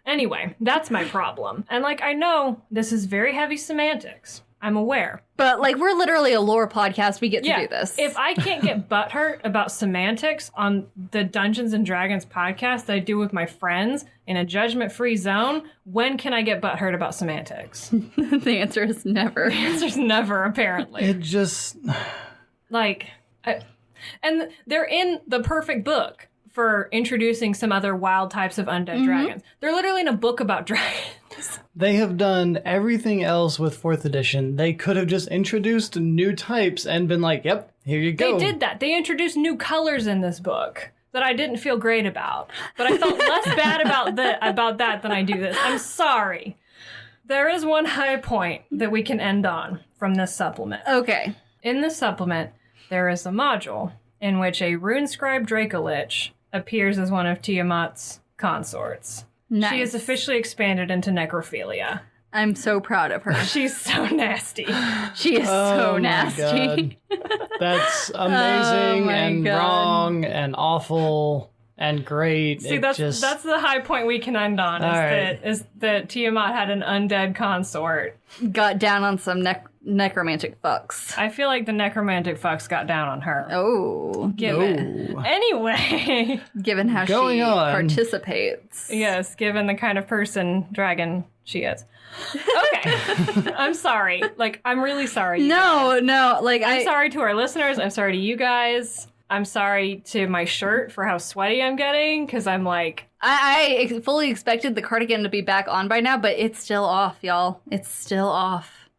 Anyway, that's my problem. And I know this is very heavy semantics. I'm aware. But we're literally a lore podcast. We get to do this. If I can't get butthurt about semantics on the Dungeons and Dragons podcast that I do with my friends in a judgment-free zone, when can I get butthurt about semantics? The answer is never. The answer's never, apparently. It just... And they're in the perfect book for introducing some other wild types of undead dragons. They're literally in a book about dragons. They have done everything else with 4th edition. They could have just introduced new types and been like, yep, here you go. They did that. They introduced new colors in this book that I didn't feel great about. But I felt less bad about that than I do this. I'm sorry. There is one high point that we can end on from this supplement. Okay. In this supplement, there is a module in which a rune-scribed Dracolich appears as one of Tiamat's consorts. Nice. She is officially expanded into necrophilia. I'm so proud of her. She's so nasty. She is so nasty. That's amazing my and God. wrong and awful and great. See, that's the high point we can end on, is that Tiamat had an undead consort. Got down on some necromantic fucks. I feel like the necromantic fucks got down on her. Oh. Anyway. Given how Going she on. participates. Yes, given the kind of dragon she is. Okay. I'm sorry. I'm really sorry. No. I'm sorry to our listeners. I'm sorry to you guys. I'm sorry to my shirt for how sweaty I'm getting, because I'm I fully expected the cardigan to be back on by now, but it's still off, y'all. It's still off.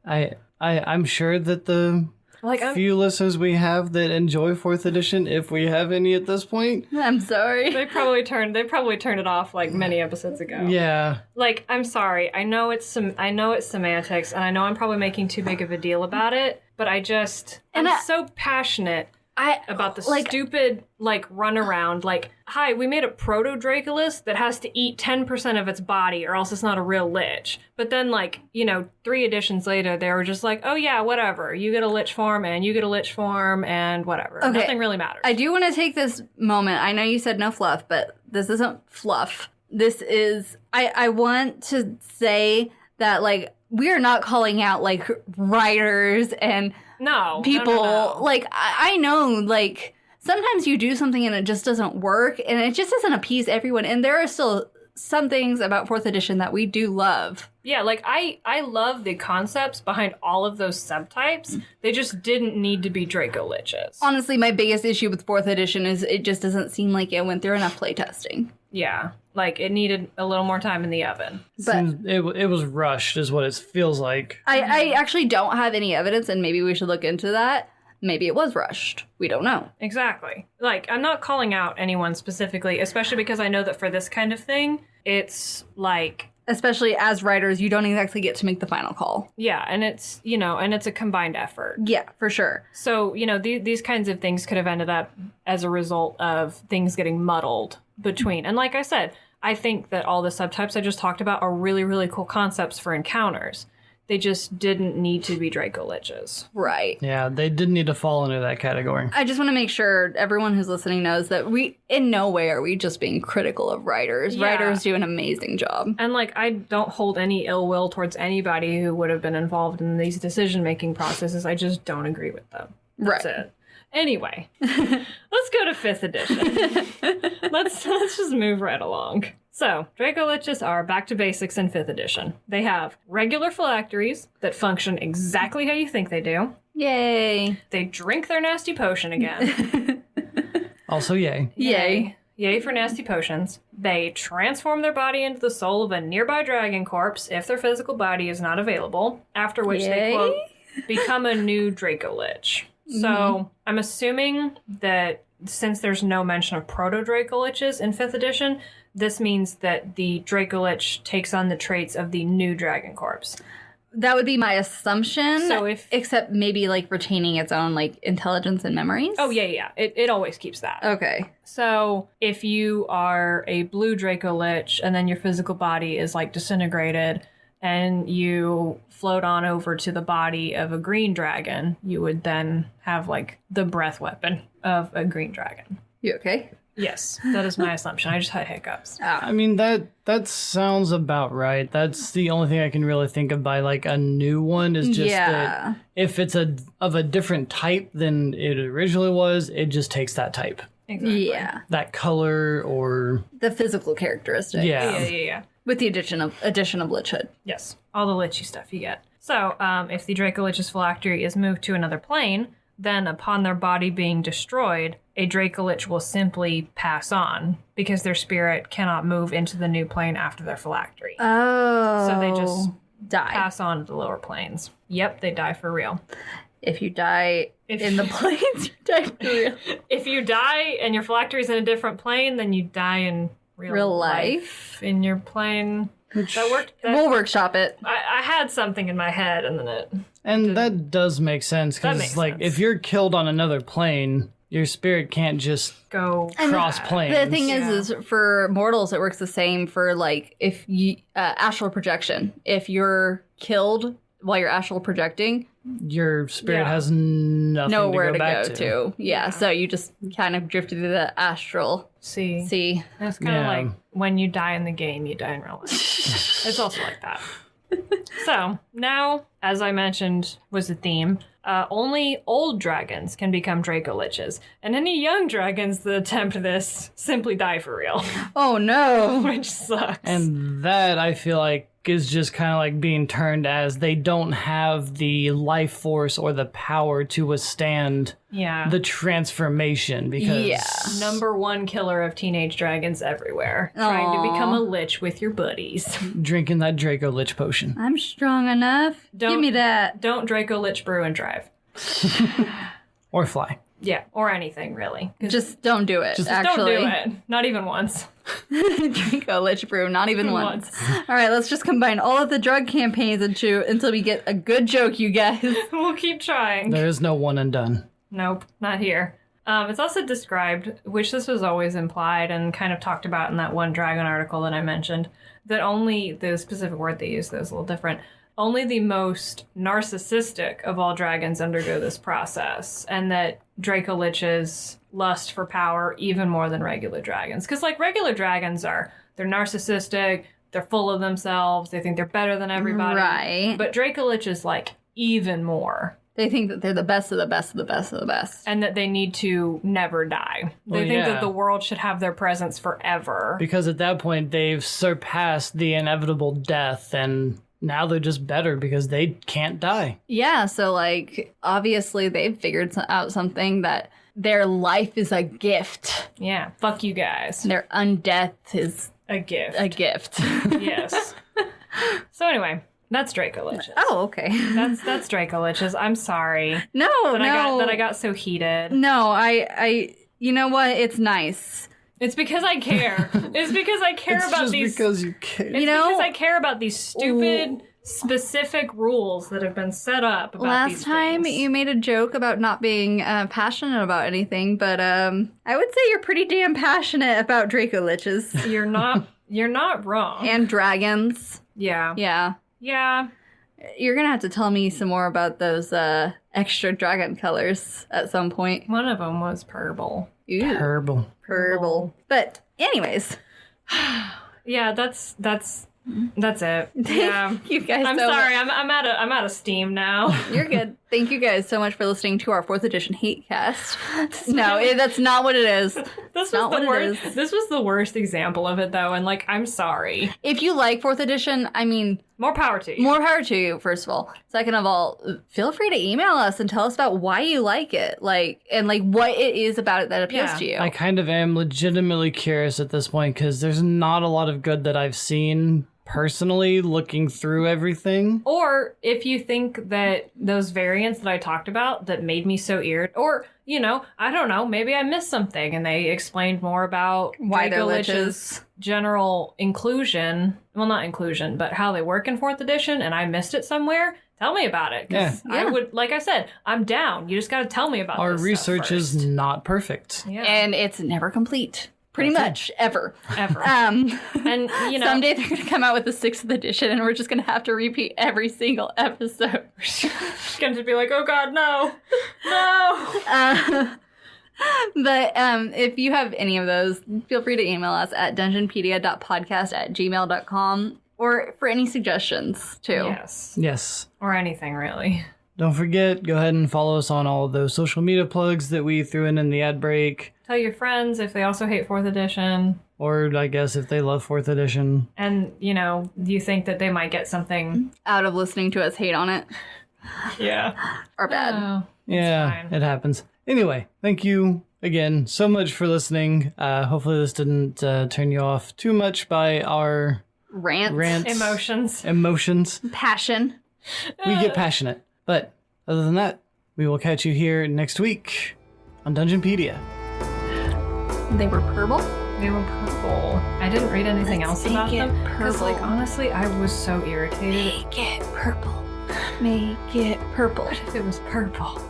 I'm sure that the Like, few listeners we have that enjoy 4th edition, if we have any at this point. I'm sorry. they probably turned it off like many episodes ago. Yeah. Like, I'm sorry. I know it's semantics, and I know I'm probably making too big of a deal about it, but I'm so passionate about the stupid, like, runaround. Like, hi, we made a proto-Dracolich that has to eat 10% of its body or else it's not a real lich. But then, like, 3 editions later, they were just like, oh yeah, whatever. You get a lich form and you get a lich form and whatever. Okay. Nothing really matters. I do want to take this moment. I know you said no fluff, but this isn't fluff. This is... I want to say that, like, we are not calling out, like, writers and... people, no. like, I know, like, sometimes you do something and it just doesn't work, and it just doesn't appease everyone, and there are still some things about 4th edition that we do love. Yeah, like, I love the concepts behind all of those subtypes. They just didn't need to be Dracoliches. Honestly, my biggest issue with 4th edition is it just doesn't seem like it went through enough playtesting. Yeah, like, it needed a little more time in the oven. But it was rushed, is what it feels like. I actually don't have any evidence, and maybe we should look into that. Maybe it was rushed. We don't know. Exactly. Like, I'm not calling out anyone specifically, especially because I know that for this kind of thing, it's like... Especially as writers, you don't exactly get to make the final call. Yeah, and it's, and it's a combined effort. Yeah, for sure. So, these kinds of things could have ended up as a result of things getting muddled between. And like I said, I think that all the subtypes I just talked about are really, really cool concepts for encounters. They just didn't need to be Dracoliches. Right. Yeah, they didn't need to fall into that category. I just want to make sure everyone who's listening knows that we, in no way are we just being critical of writers. Yeah. Writers do an amazing job. And, like, I don't hold any ill will towards anybody who would have been involved in these decision-making processes. I just don't agree with them. That's it. Anyway, let's go to 5th edition. Let's just move right along. So, Dracoliches are back to basics in 5th edition. They have regular phylacteries that function exactly how you think they do. Yay. They drink their nasty potion again. Also, yay. Yay. Yay for nasty potions. They transform their body into the soul of a nearby dragon corpse if their physical body is not available, after which they, quote, become a new Dracolich. So, I'm assuming that since there's no mention of proto-Dracoliches in 5th edition, this means that the Dracolich takes on the traits of the new dragon corpse. That would be my assumption. So except maybe, like, retaining its own, like, intelligence and memories. Oh, yeah. It always keeps that. Okay. So if you are a blue Dracolich and then your physical body is, like, disintegrated and you float on over to the body of a green dragon, you would then have, like, the breath weapon of a green dragon. You okay? Yes, that is my assumption. I just had hiccups. I mean, that sounds about right. That's the only thing I can really think of by, like, a new one is just that if it's of a different type than it originally was, it just takes that type. Exactly. Yeah. That color or... The physical characteristic. Yeah. With the addition of Lichhood. Yes, all the lichy stuff you get. So, if the Dracolich's phylactery is moved to another plane, then upon their body being destroyed, a Dracolich will simply pass on because their spirit cannot move into the new plane after their phylactery. Oh. So they just die. Pass on to the lower planes. Yep, they die for real. If you die in the planes, you die for real. If you die and your phylactery's in a different plane, then you die in real life in your plane. That worked. We'll workshop it. I had something in my head, and then it... And that does make sense, because, like, if you're killed on another plane, your spirit can't just go cross planes. The thing is for mortals, it works the same for, like, if you... astral projection. If you're killed while you're astral projecting... Your spirit has nothing nowhere to go back to. Yeah, so you just kind of drift through the astral. See. It's kind of like when you die in the game, you die in real life. It's also like that. So, now, as I mentioned, was the theme, only old dragons can become Dracoliches, and any young dragons that attempt this simply die for real. Oh, no. Which sucks. And that, I feel like, is just kind of like being turned as they don't have the life force or the power to withstand the transformation, because number one killer of teenage dragons everywhere. Trying to become a lich with your buddies. Drinking that Dracolich potion. I'm strong enough. Give me that. Don't Dracolich brew and drive. Or fly. Yeah, or anything, really. Just don't do it, Just actually. don't do it. Not even once. Dracolich brew, not even once. All right, let's just combine all of the drug campaigns until we get a good joke, you guys. We'll keep trying. There is no one and done. Nope, not here. It's also described, which this was always implied and kind of talked about in that one dragon article that I mentioned, that only the specific word they use, though, is a little different. Only the most narcissistic of all dragons undergo this process, and that Dracoliches lust for power even more than regular dragons. Because, like, regular dragons they're narcissistic, they're full of themselves, they think they're better than everybody. Right. But Dracolich is, like, even more. They think that they're the best of the best of the best of the best. And that they need to never die. They think that the world should have their presence forever. Because at that point, they've surpassed the inevitable death, and now they're just better because they can't die. Yeah, so, like, obviously they've figured out something that their life is a gift. Yeah, fuck you guys. Their undeath is a gift. a gift. Yes. So anyway, that's Dracoliches. Oh, okay. That's Dracoliches. I'm sorry. No, that I got so heated. No, I you know what? It's nice. It's because I care. It's because I care about these. It's just because you care. It's because I care about these stupid, specific rules that have been set up about Last these time things. you made a joke about not being passionate about anything, but I would say you're pretty damn passionate about Dracoliches. You're not wrong. And dragons. Yeah. Yeah. Yeah. You're gonna have to tell me some more about those extra dragon colors at some point. One of them was purple. Ooh. Purple. But anyways. Yeah, that's it. Yeah. You guys I'm sorry. I'm out of steam now. You're good. Thank you guys so much for listening to our 4th edition hate cast. No, that's not what it is. This not was the what it worst. is. This was the worst example of it, though, and like, I'm sorry. If you like 4th edition, I mean, More power to you. more power to you, first of all. Second of all, feel free to email us and tell us about why you like it, and what it is about it that appeals to you. I kind of am legitimately curious at this point because there's not a lot of good that I've seen personally looking through everything. Or if you think that those variants that I talked about that made me so irritated, or, I don't know, maybe I missed something and they explained more about Why they're Dracolich's general inclusion. Well, not inclusion, but how they work in 4th edition, and I missed it somewhere. Tell me about it. Because I would, like I said, I'm down. You just got to tell me about Our this research stuff is first. not perfect. Yeah. And it's never complete. Pretty much, ever. Ever. And, Someday they're going to come out with the 6th edition, and we're just going to have to repeat every single episode. Going to be like, oh God, no. No. But if you have any of those, feel free to email us at dungeonpedia.podcast@gmail.com, or for any suggestions, too. Yes. Or anything, really. Don't forget, go ahead and follow us on all of those social media plugs that we threw in the ad break. Tell your friends if they also hate 4th edition. Or, I guess, if they love 4th edition. And, you think that they might get something Out of listening to us hate on it. Yeah. Or bad. Oh, Yeah, fine. it happens. Anyway, thank you again so much for listening. Hopefully this didn't turn you off too much by our Rants. Emotions. Passion. We get passionate. But other than that, we will catch you here next week on Dungeonpedia. They were purple? They were purple. I didn't read anything else Let's about make it them. Because, purple. honestly, I was so irritated. Make it purple. Make it purple. If it was purple.